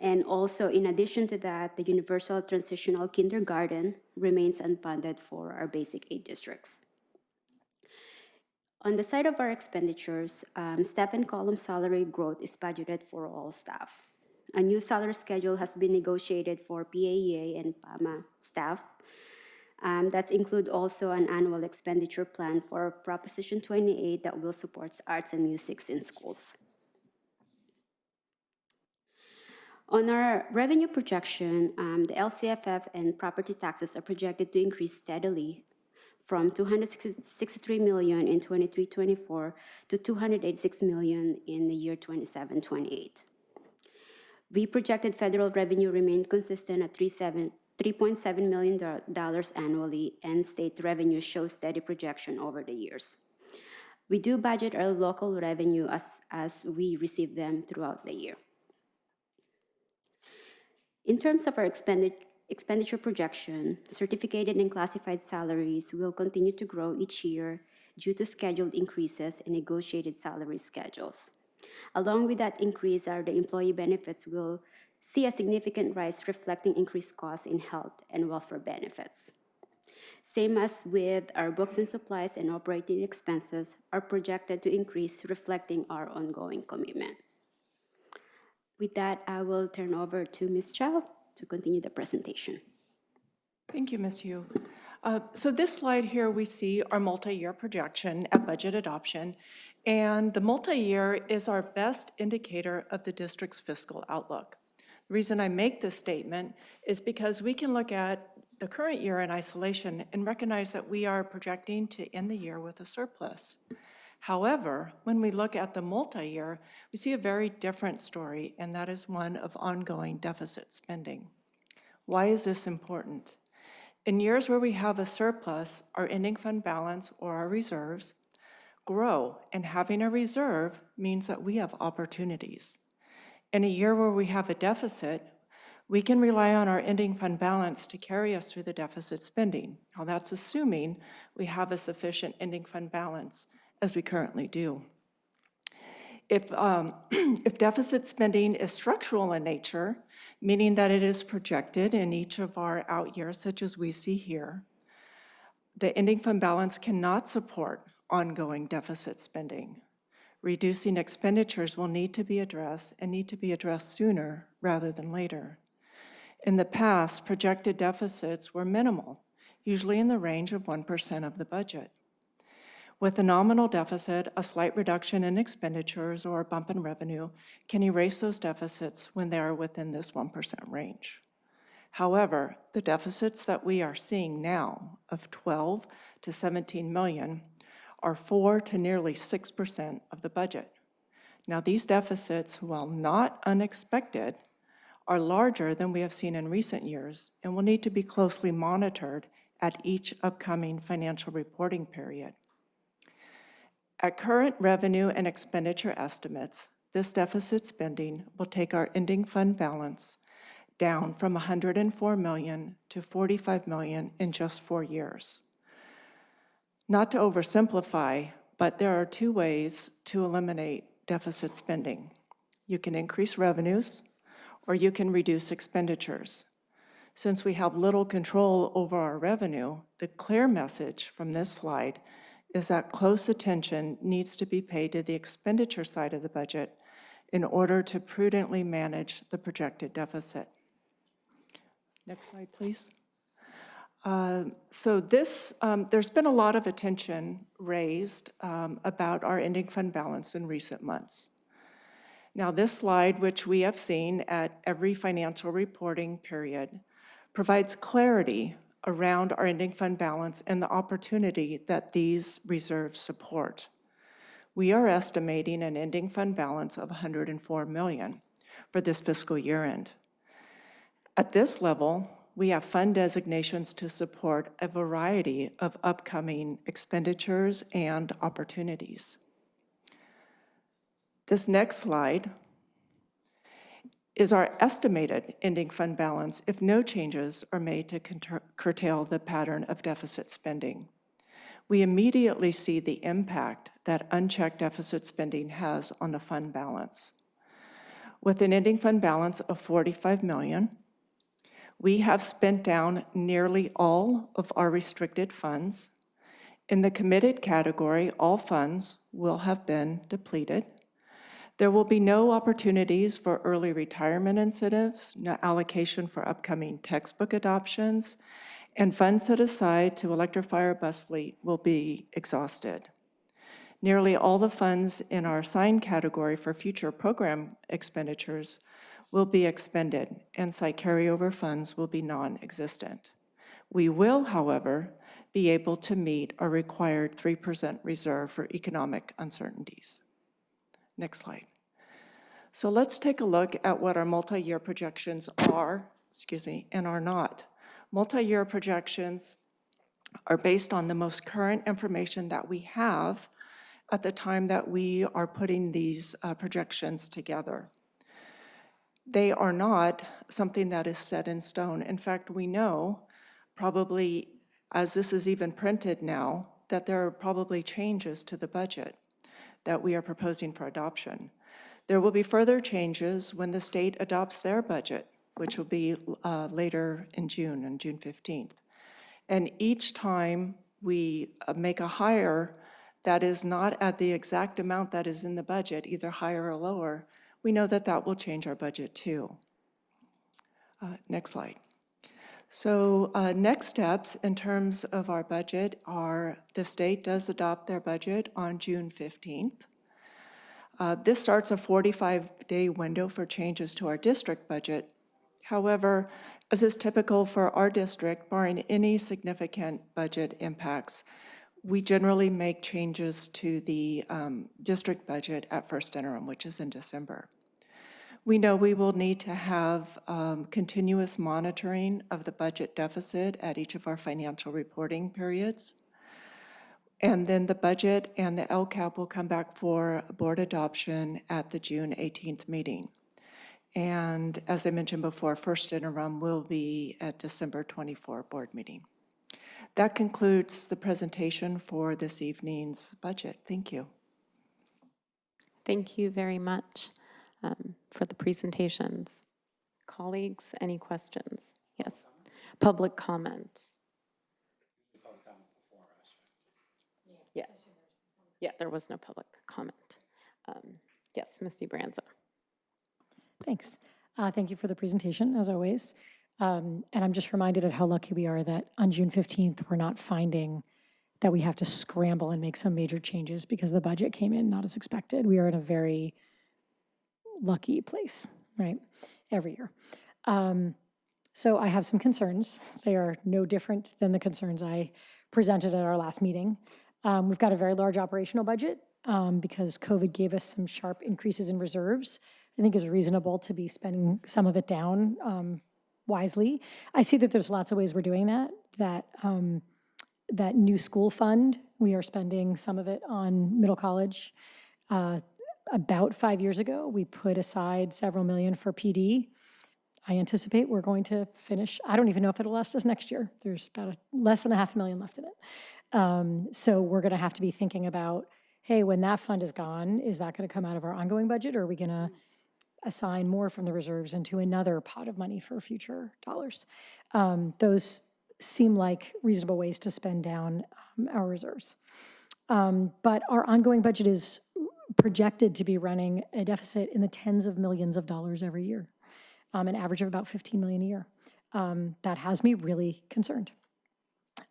O: And also, in addition to that, the universal transitional kindergarten remains unfunded for our basic aid districts. On the side of our expenditures, step and column salary growth is budgeted for all staff. A new salary schedule has been negotiated for PAEA and PAMA staff. That includes also an annual expenditure plan for Proposition 28 that will support arts and music in schools. On our revenue projection, the LCFF and property taxes are projected to increase steadily from $263 million in 23-24 to $286 million in the year 27-28. We projected federal revenue remained consistent at $3.7 million annually, and state revenue shows steady projection over the years. We do budget our local revenue as we receive them throughout the year. In terms of our expenditure projection, certificated and classified salaries will continue to grow each year due to scheduled increases and negotiated salary schedules. Along with that increase, the employee benefits will see a significant rise reflecting increased costs in health and welfare benefits. Same as with our books and supplies and operating expenses are projected to increase reflecting our ongoing commitment. With that, I will turn over to Ms. Chow to continue the presentation.
M: Thank you, Ms. Yu. So this slide here, we see our multi-year projection at budget adoption, and the multi-year is our best indicator of the district's fiscal outlook. The reason I make this statement is because we can look at the current year in isolation and recognize that we are projecting to end the year with a surplus. However, when we look at the multi-year, we see a very different story, and that is one of ongoing deficit spending. Why is this important? In years where we have a surplus, our ending fund balance or our reserves grow, and having a reserve means that we have opportunities. In a year where we have a deficit, we can rely on our ending fund balance to carry us through the deficit spending. Now, that's assuming we have a sufficient ending fund balance, as we currently do. If deficit spending is structural in nature, meaning that it is projected in each of our out years, such as we see here, the ending fund balance cannot support ongoing deficit spending. Reducing expenditures will need to be addressed and need to be addressed sooner rather than later. In the past, projected deficits were minimal, usually in the range of 1% of the budget. With a nominal deficit, a slight reduction in expenditures or a bump in revenue can erase those deficits when they are within this 1% range. However, the deficits that we are seeing now of 12 to 17 million are 4 to nearly 6% of the budget. Now, these deficits, while not unexpected, are larger than we have seen in recent years and will need to be closely monitored at each upcoming financial reporting period. At current revenue and expenditure estimates, this deficit spending will take our ending fund balance down from 104 million to 45 million in just 4 years. Not to oversimplify, but there are 2 ways to eliminate deficit spending. You can increase revenues, or you can reduce expenditures. Since we have little control over our revenue, the clear message from this slide is that close attention needs to be paid to the expenditure side of the budget in order to prudently manage the projected deficit. Next slide, please. There's been a lot of attention raised about our ending fund balance in recent months. Now, this slide, which we have seen at every financial reporting period, provides clarity around our ending fund balance and the opportunity that these reserves support. We are estimating an ending fund balance of 104 million for this fiscal year end. At this level, we have fund designations to support a variety of upcoming expenditures and opportunities. This next slide is our estimated ending fund balance if no changes are made to curtail the pattern of deficit spending. We immediately see the impact that unchecked deficit spending has on the fund balance. with an ending fund balance of $45 million. We have spent down nearly all of our restricted funds. In the committed category, all funds will have been depleted. There will be no opportunities for early retirement incentives, no allocation for upcoming textbook adoptions, and funds set aside to electrify our bus fleet will be exhausted. Nearly all the funds in our assigned category for future program expenditures will be expended, and site carryover funds will be non-existent. We will, however, be able to meet our required 3% reserve for economic uncertainties. Next slide. So let's take a look at what our multi-year projections are, and are not. Multi-year projections are based on the most current information that we have at the time that we are putting these projections together. They are not something that is set in stone. In fact, we know, probably as this is even printed now, that there are probably changes to the budget that we are proposing for adoption. There will be further changes when the state adopts their budget, which will be later in June, on June 15th. And each time we make a hire that is not at the exact amount that is in the budget, either higher or lower, we know that that will change our budget too. Next slide. So next steps in terms of our budget are the state does adopt their budget on June 15th. This starts a 45-day window for changes to our district budget. However, as is typical for our district, barring any significant budget impacts, we generally make changes to the district budget at first interim, which is in December. We know we will need to have continuous monitoring of the budget deficit at each of our financial reporting periods. And then the budget and the LCAP will come back for board adoption at the June 18th meeting. And as I mentioned before, first interim will be at December 24 board meeting. That concludes the presentation for this evening's budget. Thank you.
A: Thank you very much for the presentations. Colleagues, any questions? Yes. Public comment. Yes. Yeah, there was no public comment. Yes, Misty Branza.
G: Thanks. Thank you for the presentation, as always. And I'm just reminded of how lucky we are that on June 15th, we're not finding that we have to scramble and make some major changes because the budget came in not as expected. We are in a very lucky place, right, every year. So I have some concerns. They are no different than the concerns I presented at our last meeting. We've got a very large operational budget because COVID gave us some sharp increases in reserves. I think it's reasonable to be spending some of it down wisely. I see that there's lots of ways we're doing that. That new school fund, we are spending some of it on middle college. About 5 years ago, we put aside several million for PD. I anticipate we're going to finish. I don't even know if it'll last us next year. There's about less than $500,000 left in it. So we're going to have to be thinking about, hey, when that fund is gone, is that going to come out of our ongoing budget, or are we going to assign more from the reserves into another pot of money for future dollars? Those seem like reasonable ways to spend down our reserves. But our ongoing budget is projected to be running a deficit in the tens of millions of dollars every year, an average of about 15 million a year. That has me really concerned.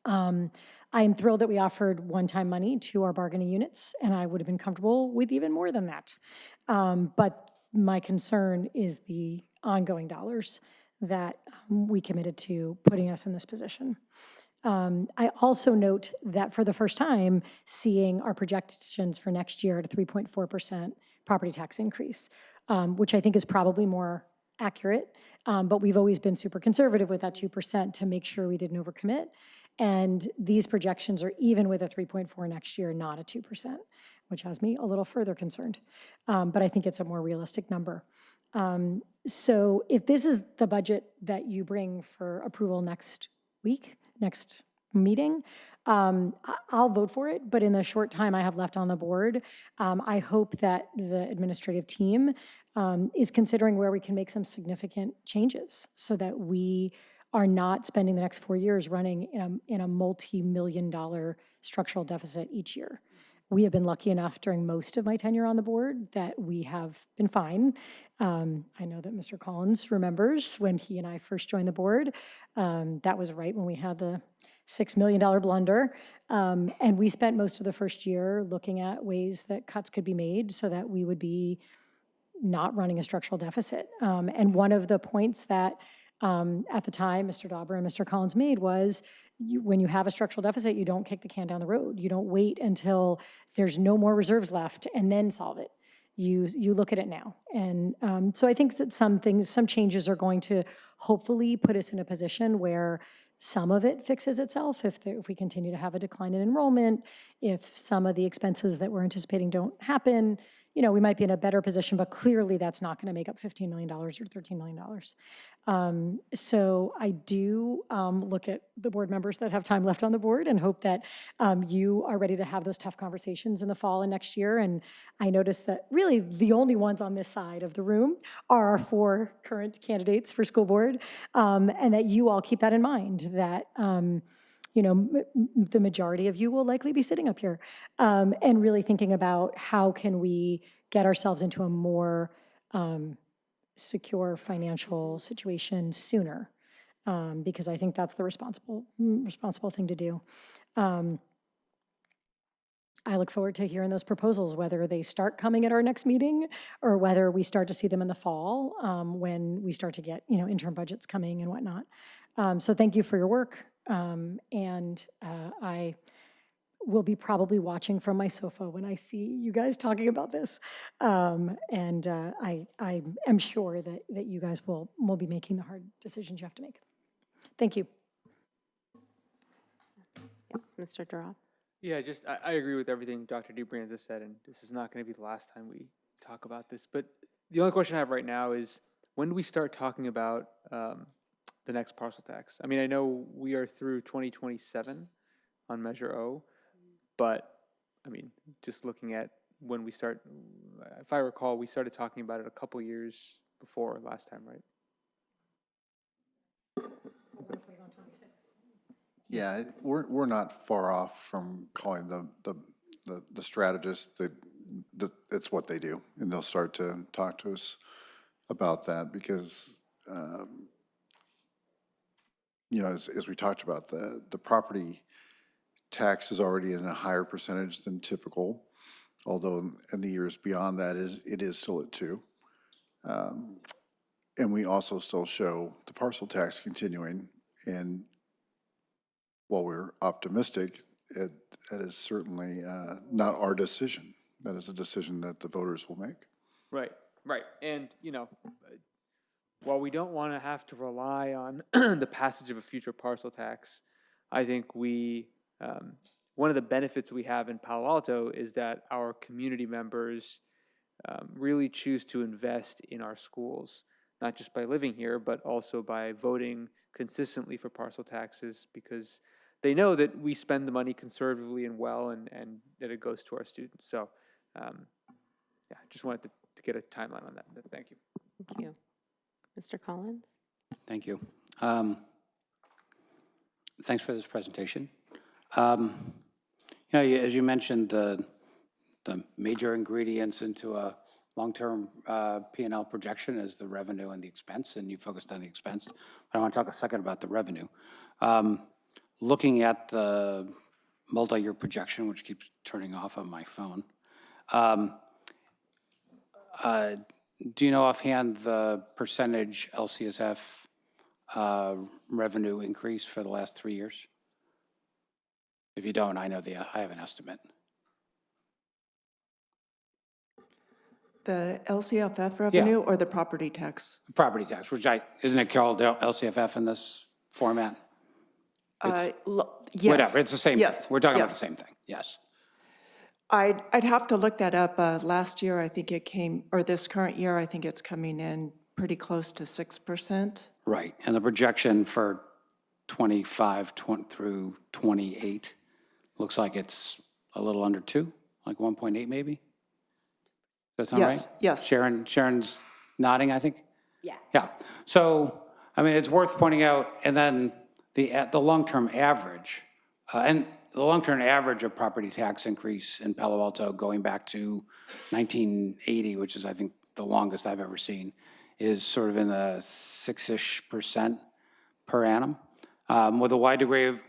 G: I am thrilled that we offered one-time money to our bargaining units, and I would have been comfortable with even more than that. But my concern is the ongoing dollars that we committed to putting us in this position. I also note that for the first time, seeing our projections for next year at a 3.4% property tax increase, which I think is probably more accurate, but we've always been super conservative with that 2% to make sure we didn't overcommit. And these projections are even with a 3.4 next year, not a 2%, which has me a little further concerned. But I think it's a more realistic number. So if this is the budget that you bring for approval next week, next meeting. I'll vote for it, but in the short time I have left on the board, I hope that the administrative team is considering where we can make some significant changes so that we are not spending the next 4 years running in a multi-million-dollar structural deficit each year. We have been lucky enough during most of my tenure on the board that we have been fine. I know that Mr. Collins remembers when he and I first joined the board. That was right when we had the $6 million blunder. And we spent most of the first year looking at ways that cuts could be made so that we would be not running a structural deficit. And one of the points that at the time Mr. Dauber and Mr. Collins made was when you have a structural deficit, you don't kick the can down the road. You don't wait until there's no more reserves left and then solve it. You look at it now. And so I think that some changes are going to hopefully put us in a position where some of it fixes itself if we continue to have a decline in enrollment, if some of the expenses that we're anticipating don't happen, we might be in a better position, but clearly that's not going to make up $15 million or $13 million. So I do look at the board members that have time left on the board and hope that you are ready to have those tough conversations in the fall and next year. And I noticed that really the only ones on this side of the room are our 4 current candidates for school board, and that you all keep that in mind, that the majority of you will likely be sitting up here and really thinking about how can we get ourselves into a more secure financial situation sooner, because I think that's the responsible thing to do. I look forward to hearing those proposals, whether they start coming at our next meeting or whether we start to see them in the fall when we start to get interim budgets coming and whatnot. So thank you for your work. And I will be probably watching from my sofa when I see you guys talking about this. And I am sure that you guys will be making the hard decisions you have to make. Thank you.
A: Yes, Mr. Durov.
P: Yeah, I agree with everything Dr. DeBranza has said, and this is not going to be the last time we talk about this. But the only question I have right now is, when do we start talking about the next parcel tax? I mean, I know we are through 2027 on Measure O, but I mean, just looking at when we start, if I recall, we started talking about it a couple years before last time, right?
D: Yeah, we're not far off from calling the strategists. It's what they do, and they'll start to talk to us about that because, as we talked about, the property tax is already in a higher percentage than typical, although in the years beyond that it is still at 2. And we also still show the parcel tax continuing, and while we're optimistic, that is certainly not our decision. That is a decision that the voters will make.
P: Right. And, while we don't want to have to rely on the passage of a future parcel tax, I think one of the benefits we have in Palo Alto is that our community members really choose to invest in our schools, not just by living here, but also by voting consistently for parcel taxes, because they know that we spend the money conservatively and well, and that it goes to our students. So, just wanted to get a timeline on that. Thank you.
A: Thank you. Mr. Collins?
Q: Thank you. Thanks for this presentation. As you mentioned, the major ingredients into a long-term P&L projection is the revenue and the expense, and you focused on the expense. But I want to talk a second about the revenue. Looking at the multi-year projection, which keeps turning off on my phone, do you know offhand the percentage LCSF revenue increase for the last 3 years? If you don't, I have an estimate.
M: The LCFF revenue or the property tax?
Q: Property tax, isn't it called LCFF in this format?
M: Yes.
Q: Whatever, it's the same thing. We're talking about the
M: Yes.
Q: same thing, yes.
M: I'd have to look that up. Last year, I think it came, or this current year, I think it's coming in pretty close to 6%.
Q: Right, and the projection for 25 through 28, looks like it's a little under 2, like 1.8 maybe? Does that sound right?
M: Yes, yes.
Q: Sharon's nodding, I think?
O: Yeah.
Q: Yeah. So, I mean, it's worth pointing out, and then the long-term average, and the long-term average of property tax increase in Palo Alto going back to 1980, which is, I think, the longest I've ever seen, is sort of in the 6-ish% per annum, with a wide degree of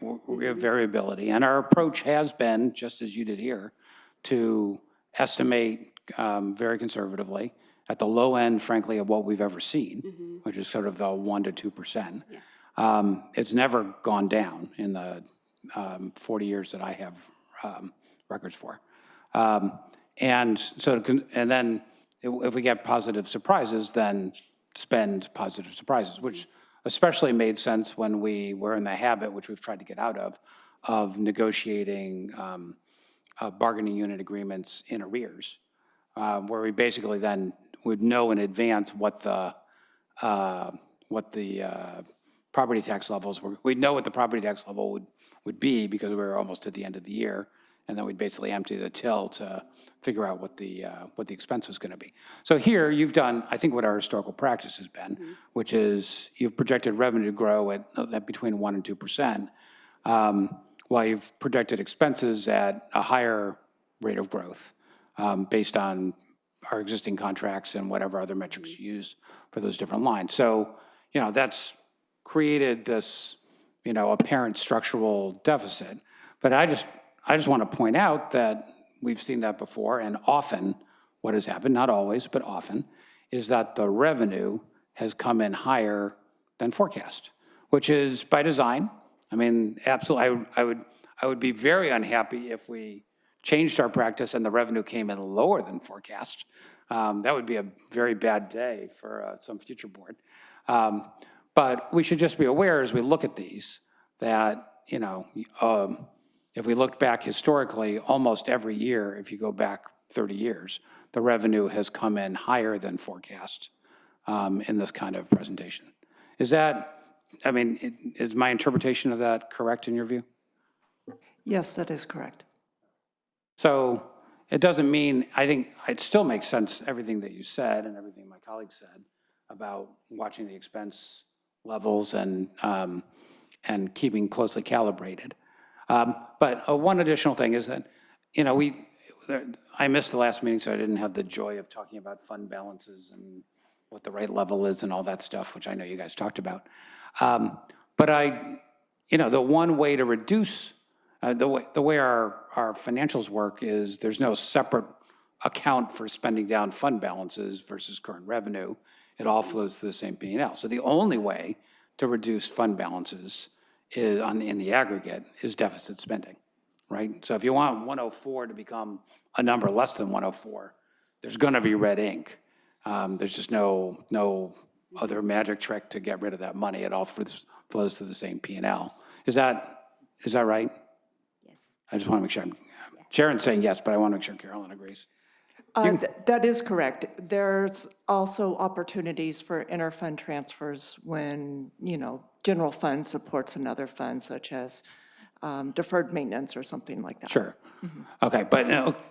Q: variability. And our approach has been, just as you did here, to estimate very conservatively at the low end, frankly, of what we've ever seen, which is sort of the 1 to 2%. It's never gone down in the 40 years that I have records for. And so, and then if we get positive surprises, then spend positive surprises, which especially made sense when we were in the habit, which we've tried to get out of negotiating bargaining unit agreements in arrears, where we basically then would know in advance what the property tax levels were. We'd know what the property tax level would be because we were almost at the end of the year, and then we'd basically empty the till to figure out what the expense was going to be. So here you've done, I think, what our historical practice has been, which is you've projected revenue to grow at between 1 and 2%, while you've projected expenses at a higher rate of growth based on our existing contracts and whatever other metrics you use for those different lines. So, that's created this, apparent structural deficit. But I just want to point out that we've seen that before, and often what has happened, not always, but often, is that the revenue has come in higher than forecast, which is by design. I mean, absolutely, I would be very unhappy if we changed our practice and the revenue came in lower than forecast. That would be a very bad day for some future board. But we should just be aware as we look at these that, if we look back historically, almost every year, if you go back 30 years, the revenue has come in higher than forecast in this kind of presentation. Is my interpretation of that correct in your view?
M: Yes, that is correct.
Q: So it doesn't mean, I think it still makes sense, everything that you said and everything my colleague said about watching the expense levels and keeping closely calibrated. But one additional thing is that, I missed the last meeting, so I didn't have the joy of talking about fund balances and what the right level is and all that stuff, which I know you guys talked about. But the one way to reduce, the way our financials work is there's no separate account for spending down fund balances versus current revenue. It all flows through the same P&L. So the only way to reduce fund balances in the aggregate is deficit spending, right? So if you want 104 to become a number less than 104, there's going to be red ink. There's just no other magic trick to get rid of that money. It all flows through the same P&L. Is that right?
O: Yes.
Q: I just want to make sure. Sharon's saying yes, but I want to make sure Carolyn agrees.
M: That is correct. There's also opportunities for interfund transfers when, general fund supports another fund, such as deferred maintenance or something like that.
Q: Sure. Okay, but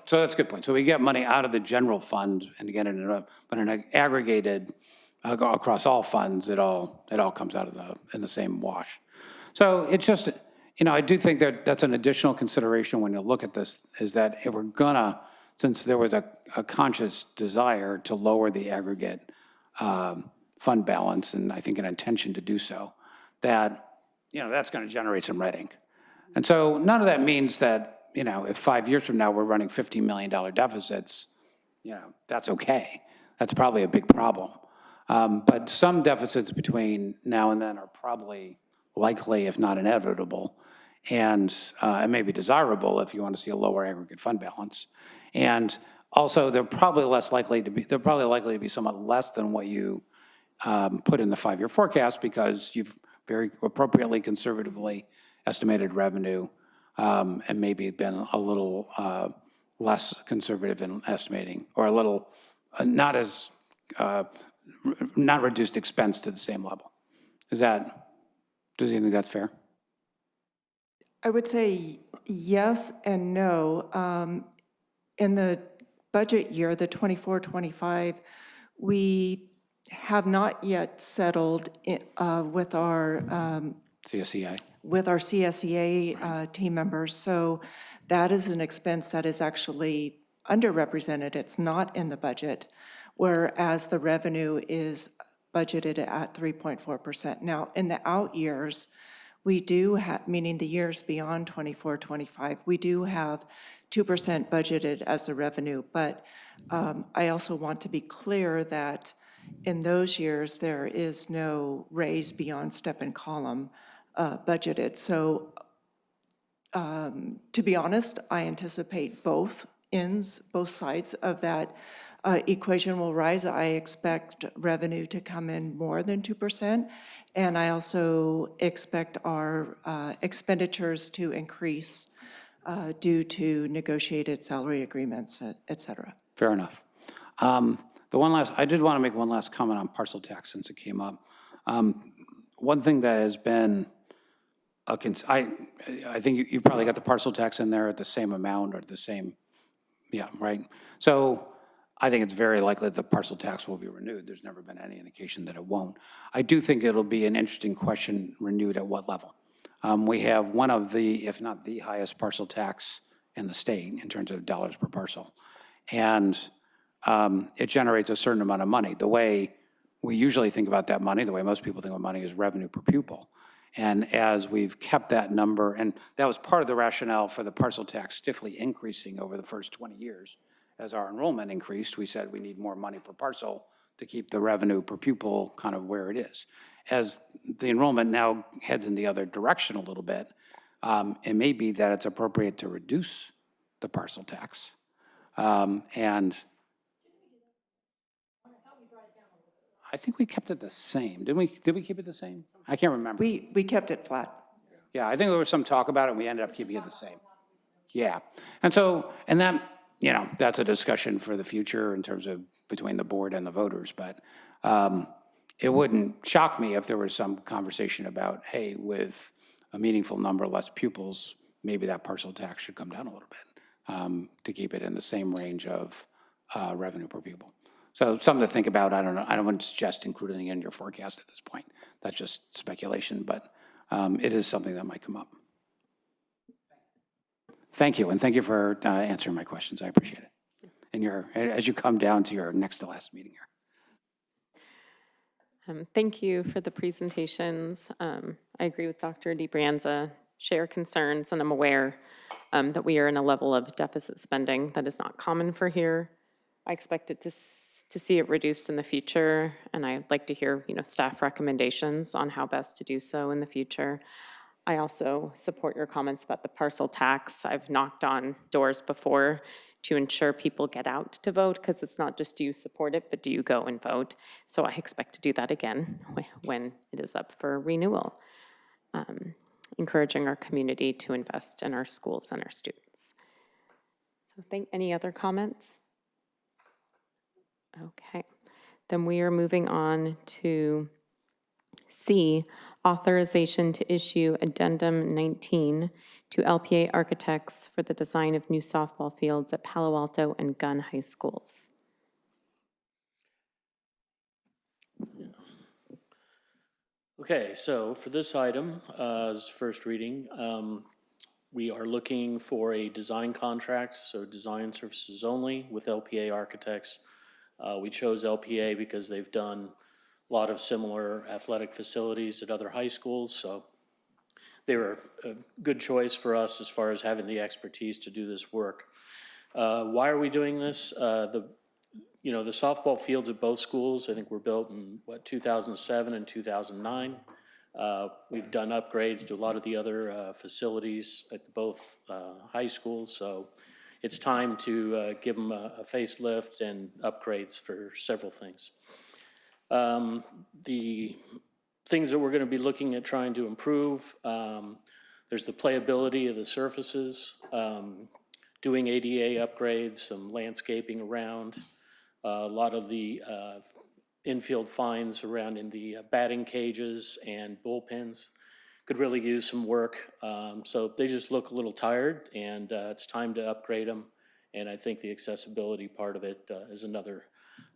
Q: so that's a good point. So we get money out of the general fund and get it but in an aggregated across all funds, it all comes out of in the same wash. So it's just, I do think that that's an additional consideration when you look at this, is that if we're gonna, since there was a conscious desire to lower the aggregate fund balance, and I think an intention to do so, that, that's going to generate some red ink. And so none of that means that, if 5 years from now we're running $15 million deficits, that's okay. That's probably a big problem. But some deficits between now and then are probably likely, if not inevitable, and it may be desirable if you want to see a lower aggregate fund balance. And also, they're probably likely to be somewhat less than what you put in the 5-year forecast, because you've very appropriately, conservatively estimated revenue, and maybe been a little less conservative in estimating, or a little not reduced expense to the same level. Does you think that's fair?
M: I would say yes and no. In the budget year, the 24-25, we have not yet settled with our
Q: CSEI.
M: CSEA team members. So that is an expense that is actually underrepresented. It's not in the budget, whereas the revenue is budgeted at 3.4%. Now, in the out years, we do have, meaning the years beyond 24-25, we do have 2% budgeted as the revenue. But I also want to be clear that in those years, there is no raise beyond step and column budgeted. So to be honest, I anticipate both sides of that equation will rise. I expect revenue to come in more than 2%, and I also expect our expenditures to increase due to negotiated salary agreements, et cetera.
Q: Fair enough. I did want to make one last comment on parcel tax since it came up. One thing that has been I think you've probably got the parcel tax in there at the same amount or the same, yeah, right? So I think it's very likely that the parcel tax will be renewed. There's never been any indication that it won't. I do think it'll be an interesting question, renewed at what level. We have one of the, if not the highest parcel tax in the state in terms of dollars per parcel. And it generates a certain amount of money. The way we usually think about that money, the way most people think about money is revenue per pupil. And as we've kept that number, and that was part of the rationale for the parcel tax stiffly increasing over the first 20 years. As our enrollment increased, we said we need more money per parcel to keep the revenue per pupil kind of where it is. As the enrollment now heads in the other direction a little bit, it may be that it's appropriate to reduce the parcel tax. And I think we kept it the same. Did we keep it the same? I can't remember.
M: We kept it flat.
Q: Yeah, I think there was some talk about it, and we ended up keeping it the same. Yeah. And so, and that, that's a discussion for the future in terms of between the board and the voters. But it wouldn't shock me if there was some conversation about, hey, with a meaningful number less pupils, maybe that parcel tax should come down a little bit to keep it in the same range of revenue per pupil. So something to think about. I don't know. I don't want to suggest including it in your forecast at this point. That's just speculation, but it is something that might come up. Thank you, and thank you for answering my questions. I appreciate it. And as you come down to your next to last meeting here.
A: Thank you for the presentations. I agree with Dr. DeBrianza, share concerns, and I'm aware that we are in a level of deficit spending that is not common for here. I expected to see it reduced in the future, and I'd like to hear, staff recommendations on how best to do so in the future. I also support your comments about the parcel tax. I've knocked on doors before to ensure people get out to vote, because it's not just do you support it, but do you go and vote? So I expect to do that again when it is up for renewal, encouraging our community to invest in our schools and our students. So any other comments? Okay, then we are moving on to C, authorization to issue Addendum 19 to LPA Architects for the design of new softball fields at Palo Alto and Gunn High Schools.
L: Okay, so for this item, as first reading, we are looking for a design contract, so design services only with LPA Architects. We chose LPA because they've done a lot of similar athletic facilities at other high schools, so they were a good choice for us as far as having the expertise to do this work. Why are we doing this? The softball fields at both schools, I think, were built in 2007 and 2009. We've done upgrades to a lot of the other facilities at both high schools, so it's time to give them a facelift and upgrades for several things. The things that we're going to be looking at trying to improve, there's the playability of the surfaces, doing ADA upgrades, some landscaping around, a lot of the infield fines around in the batting cages and bullpens, could really use some work. So they just look a little tired, and it's time to upgrade them. And I think the accessibility part of it is another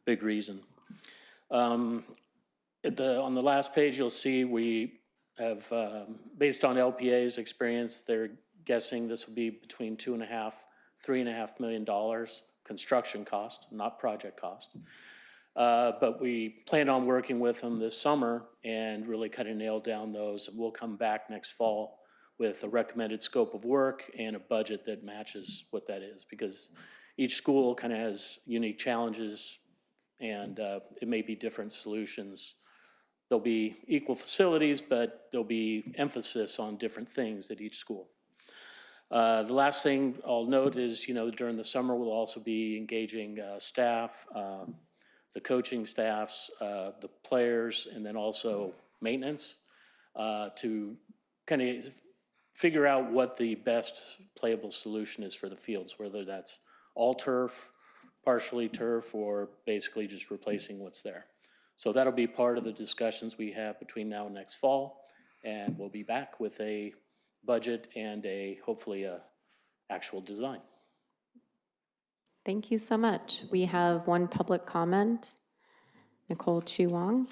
L: big reason. On the last page, you'll see we have, based on LPA's experience, they're guessing this will be between $2.5, $3.5 million construction cost, not project cost. But we plan on working with them this summer and really kind of nail down those. We'll come back next fall with a recommended scope of work and a budget that matches what that is, because each school kind of has unique challenges, and it may be different solutions. There'll be equal facilities, but there'll be emphasis on different things at each school. The last thing I'll note is, during the summer, we'll also be engaging staff, the coaching staffs, the players, and then also maintenance to kind of figure out what the best playable solution is for the fields, whether that's all turf, partially turf, or basically just replacing what's there. So that'll be part of the discussions we have between now and next fall, and we'll be back with a budget and hopefully a actual design.
A: Thank you so much. We have one public comment. Nicole Chu Wong.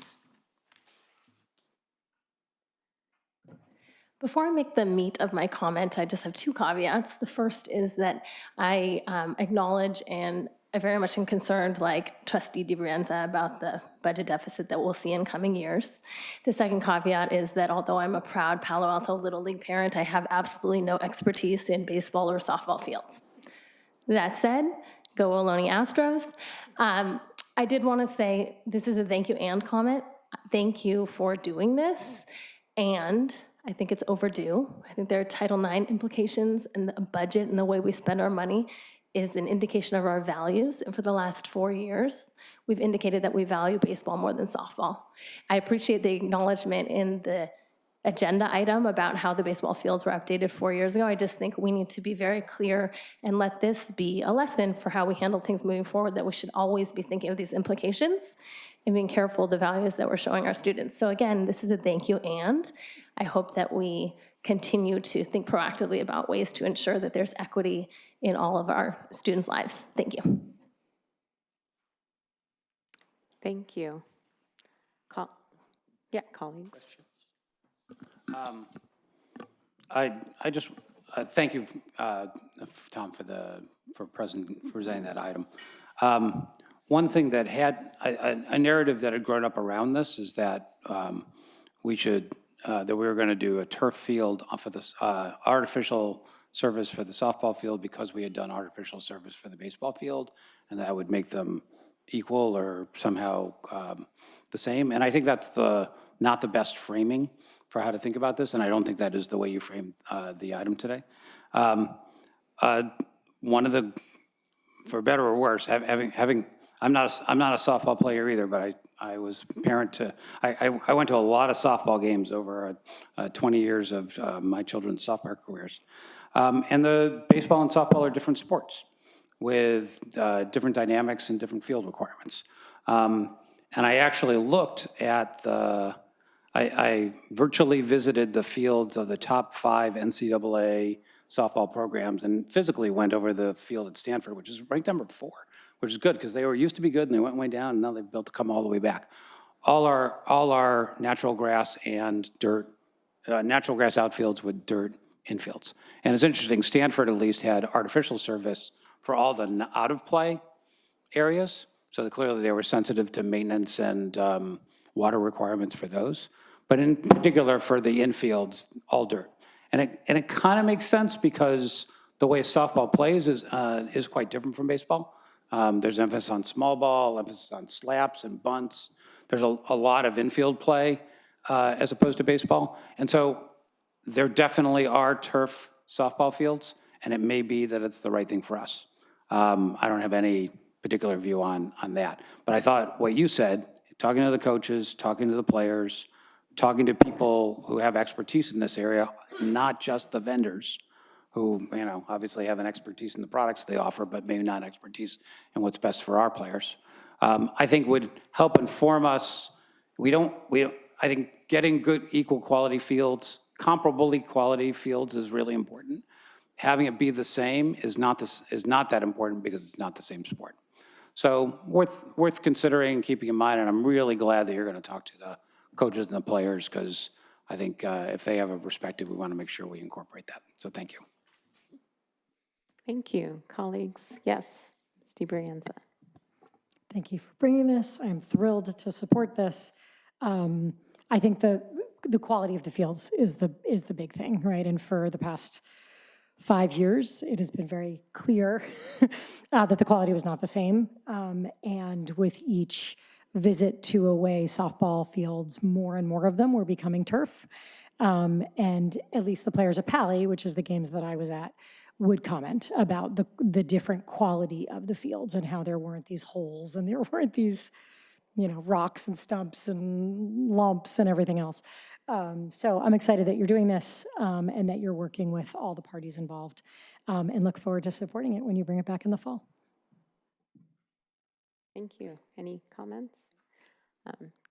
R: Before I make the meat of my comment, I just have two caveats. The first is that I acknowledge and I very much am concerned, like Trustee DiBrienza, about the budget deficit that we'll see in coming years. The second caveat is that although I'm a proud Palo Alto Little League parent, I have absolutely no expertise in baseball or softball fields. That said, go Ohlone Astros. I did want to say this is a thank you and comment. Thank you for doing this, and I think it's overdue. I think there are Title IX implications, and the budget and the way we spend our money is an indication of our values. And for the last 4 years, we've indicated that we value baseball more than softball. I appreciate the acknowledgement in the agenda item about how the baseball fields were updated 4 years ago. I just think we need to be very clear and let this be a lesson for how we handle things moving forward, that we should always be thinking of these implications and being careful of the values that we're showing our students. So again, this is a thank you, and I hope that we continue to think proactively about ways to ensure that there's equity in all of our students' lives. Thank you.
A: Thank you. Colleagues.
Q: I just thank you, Tom, for presenting that item. One thing that had a narrative that had grown up around this is that we were going to do a turf field for this artificial service for the softball field because we had done artificial service for the baseball field, and that would make them equal or somehow the same. And I think that's not the best framing for how to think about this, and I don't think that is the way you framed the item today. One of the, for better or worse, I'm not a softball player either, but I was parent to, I went to a lot of softball games over 20 years of my children's softball careers. And the baseball and softball are different sports with different dynamics and different field requirements. And I actually looked at I virtually visited the fields of the top 5 NCAA softball programs and physically went over the field at Stanford, which is ranked number 4, which is good because they used to be good and they went way down and now they've built to come all the way back. All our natural grass and dirt, natural grass outfields with dirt infields. And it's interesting, Stanford at least had artificial surface for all the out of play areas. So clearly they were sensitive to maintenance and water requirements for those. But in particular for the infields, all dirt. And it kind of makes sense because the way softball plays is quite different from baseball. There's emphasis on small ball, emphasis on slaps and bunts. There's a lot of infield play as opposed to baseball. And so there definitely are turf softball fields, and it may be that it's the right thing for us. I don't have any particular view on that. But I thought what you said, talking to the coaches, talking to the players, talking to people who have expertise in this area, not just the vendors who, obviously have an expertise in the products they offer, but maybe not expertise in what's best for our players, I think would help inform us. I think getting good equal quality fields comparably quality fields is really important. Having it be the same is not that important because it's not the same sport. So worth considering, keeping in mind, and I'm really glad that you're going to talk to the coaches and the players, because I think if they have a perspective, we want to make sure we incorporate that. So thank you.
A: Thank you, colleagues. Yes, Steve Brianza.
G: Thank you for bringing this. I'm thrilled to support this. I think the quality of the fields is the big thing, right? And for the past 5 years, it has been very clear that the quality was not the same. And with each visit to away softball fields, more and more of them were becoming turf. And at least the players at Pally, which is the games that I was at, would comment about the different quality of the fields and how there weren't these holes and there weren't these, rocks and stumps and lumps and everything else. So I'm excited that you're doing this and that you're working with all the parties involved, and look forward to supporting it when you bring it back in the fall.
A: Thank you. Any comments?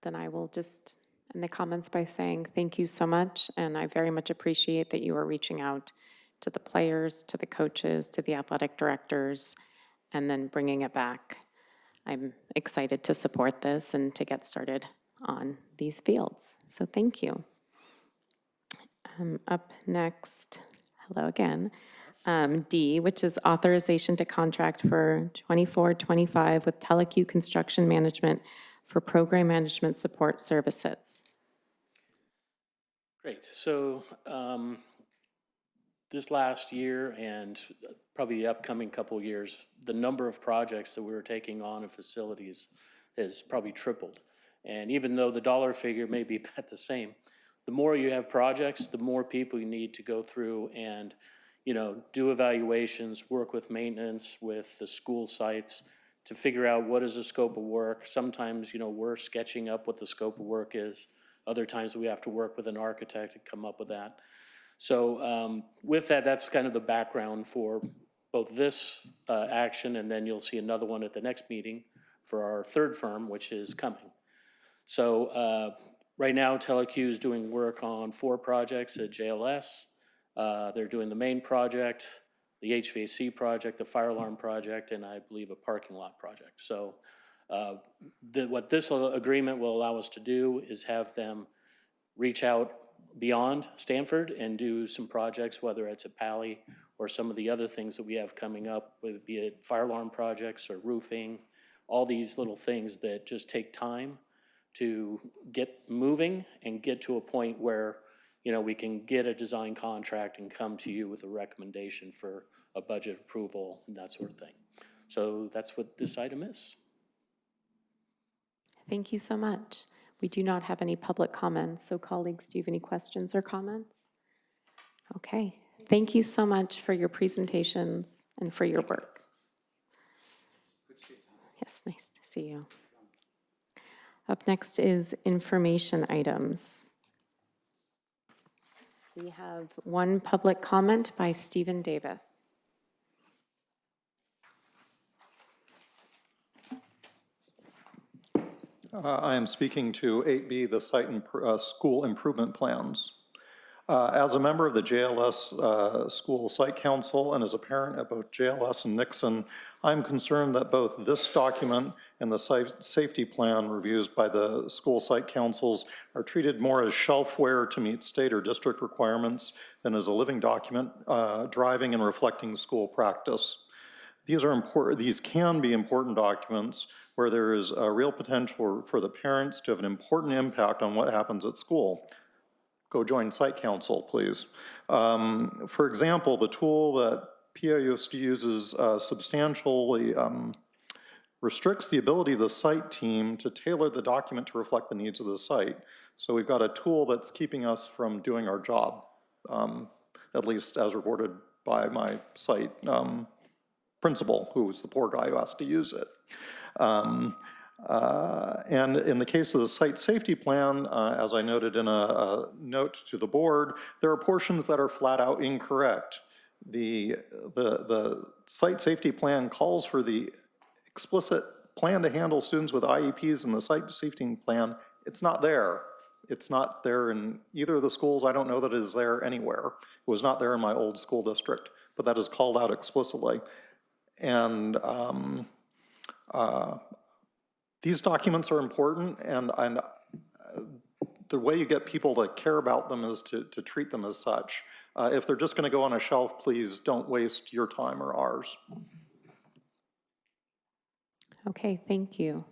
A: Then I will just end the comments by saying thank you so much, and I very much appreciate that you are reaching out to the players, to the coaches, to the athletic directors, and then bringing it back. I'm excited to support this and to get started on these fields. So thank you. Up next, hello again, D, which is authorization to contract for 24-25 with Teleq Construction Management for program management support services.
L: Great. So this last year and probably the upcoming couple of years, the number of projects that we were taking on in facilities has probably tripled. And even though the dollar figure may be about the same, the more you have projects, the more people you need to go through and, do evaluations, work with maintenance, with the school sites to figure out what is the scope of work. Sometimes, we're sketching up what the scope of work is. Other times we have to work with an architect to come up with that. So with that, that's kind of the background for both this action, and then you'll see another one at the next meeting for our third firm, which is coming. So right now, Teleq is doing work on 4 projects at JLS. They're doing the main project, the HVAC project, the fire alarm project, and I believe a parking lot project. So what this agreement will allow us to do is have them reach out beyond Stanford and do some projects, whether it's at Pally or some of the other things that we have coming up, whether it be it fire alarm projects or roofing, all these little things that just take time to get moving and get to a point where, we can get a design contract and come to you with a recommendation for a budget approval and that sort of thing. So that's what this item is.
A: Thank you so much. We do not have any public comments, so colleagues, do you have any questions or comments? Okay, thank you so much for your presentations and for your work. Yes, nice to see you. Up next is information items. We have one public comment by Stephen Davis.
F: I am speaking to 8B, the site and school improvement plans. As a member of the JLS School Site Council and as a parent at both JLS and Nixon, I'm concerned that both this document and the site safety plan reviews by the school site councils are treated more as shelfware to meet state or district requirements than as a living document driving and reflecting school practice. These are important. These can be important documents where there is a real potential for the parents to have an important impact on what happens at school. Go join site council, please. For example, the tool that PAUSD uses substantially restricts the ability of the site team to tailor the document to reflect the needs of the site. So we've got a tool that's keeping us from doing our job, at least as reported by my site principal, who's the poor guy who has to use it. And in the case of the site safety plan, as I noted in a note to the board, there are portions that are flat out incorrect. The site safety plan calls for the explicit plan to handle students with IEPs in the site safety plan. It's not there. It's not there in either of the schools. I don't know that it is there anywhere. It was not there in my old school district, but that is called out explicitly. And these documents are important, and the way you get people to care about them is to treat them as such. If they're just going to go on a shelf, please don't waste your time or ours.
A: Okay, thank you.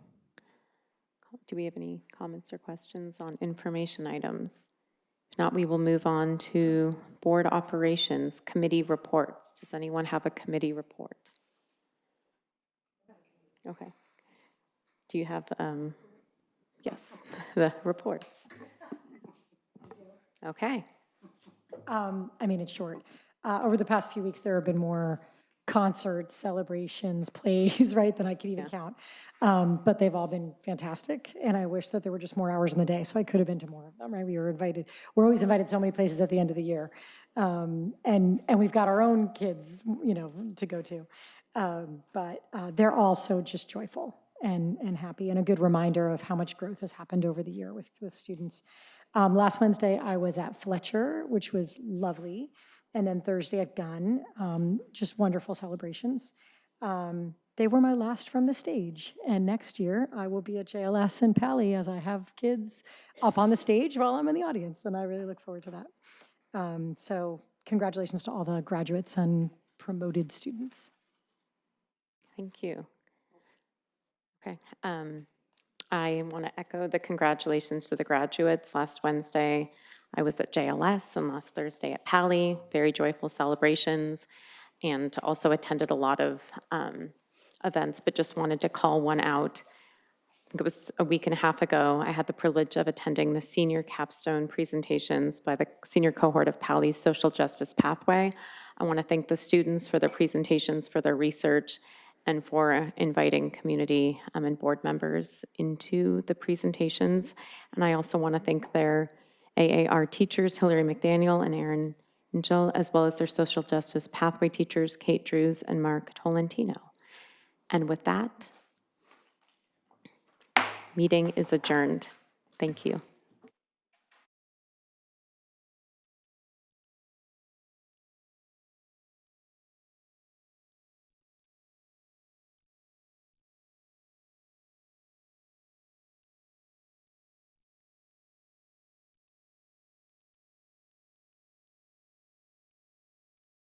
A: Do we have any comments or questions on information items? If not, we will move on to board operations, committee reports. Does anyone have a committee report? Okay. Do you have, yes, the reports? Okay.
G: I mean, it's short. Over the past few weeks, there have been more concerts, celebrations, plays, right, than I could even count. But they've all been fantastic, and I wish that there were just more hours in the day, so I could have been to more of them, right? We're always invited so many places at the end of the year. And we've got our own kids, you know, to go to. But they're all so just joyful and happy, and a good reminder of how much growth has happened over the year with students. Last Wednesday, I was at Fletcher, which was lovely. And then Thursday at Gunn, just wonderful celebrations. They were my last from the stage. And next year, I will be at JLS and Pally as I have kids up on the stage while I'm in the audience. And I really look forward to that. So congratulations to all the graduates and promoted students.
A: Thank you. Okay. I want to echo the congratulations to the graduates. Last Wednesday, I was at JLS, and last Thursday at Pally. Very joyful celebrations, and also attended a lot of events, but just wanted to call one out. I think it was a week and a half ago. I had the privilege of attending the senior capstone presentations by the senior cohort of Pally's Social Justice Pathway. I want to thank the students for their presentations, for their research, and for inviting community and board members into the presentations. And I also want to thank their AAR teachers, Hillary McDaniel and Erin Angel, as well as their social justice pathway teachers, Kate Drews and Mark Tolentino. And with that, meeting is adjourned. Thank you.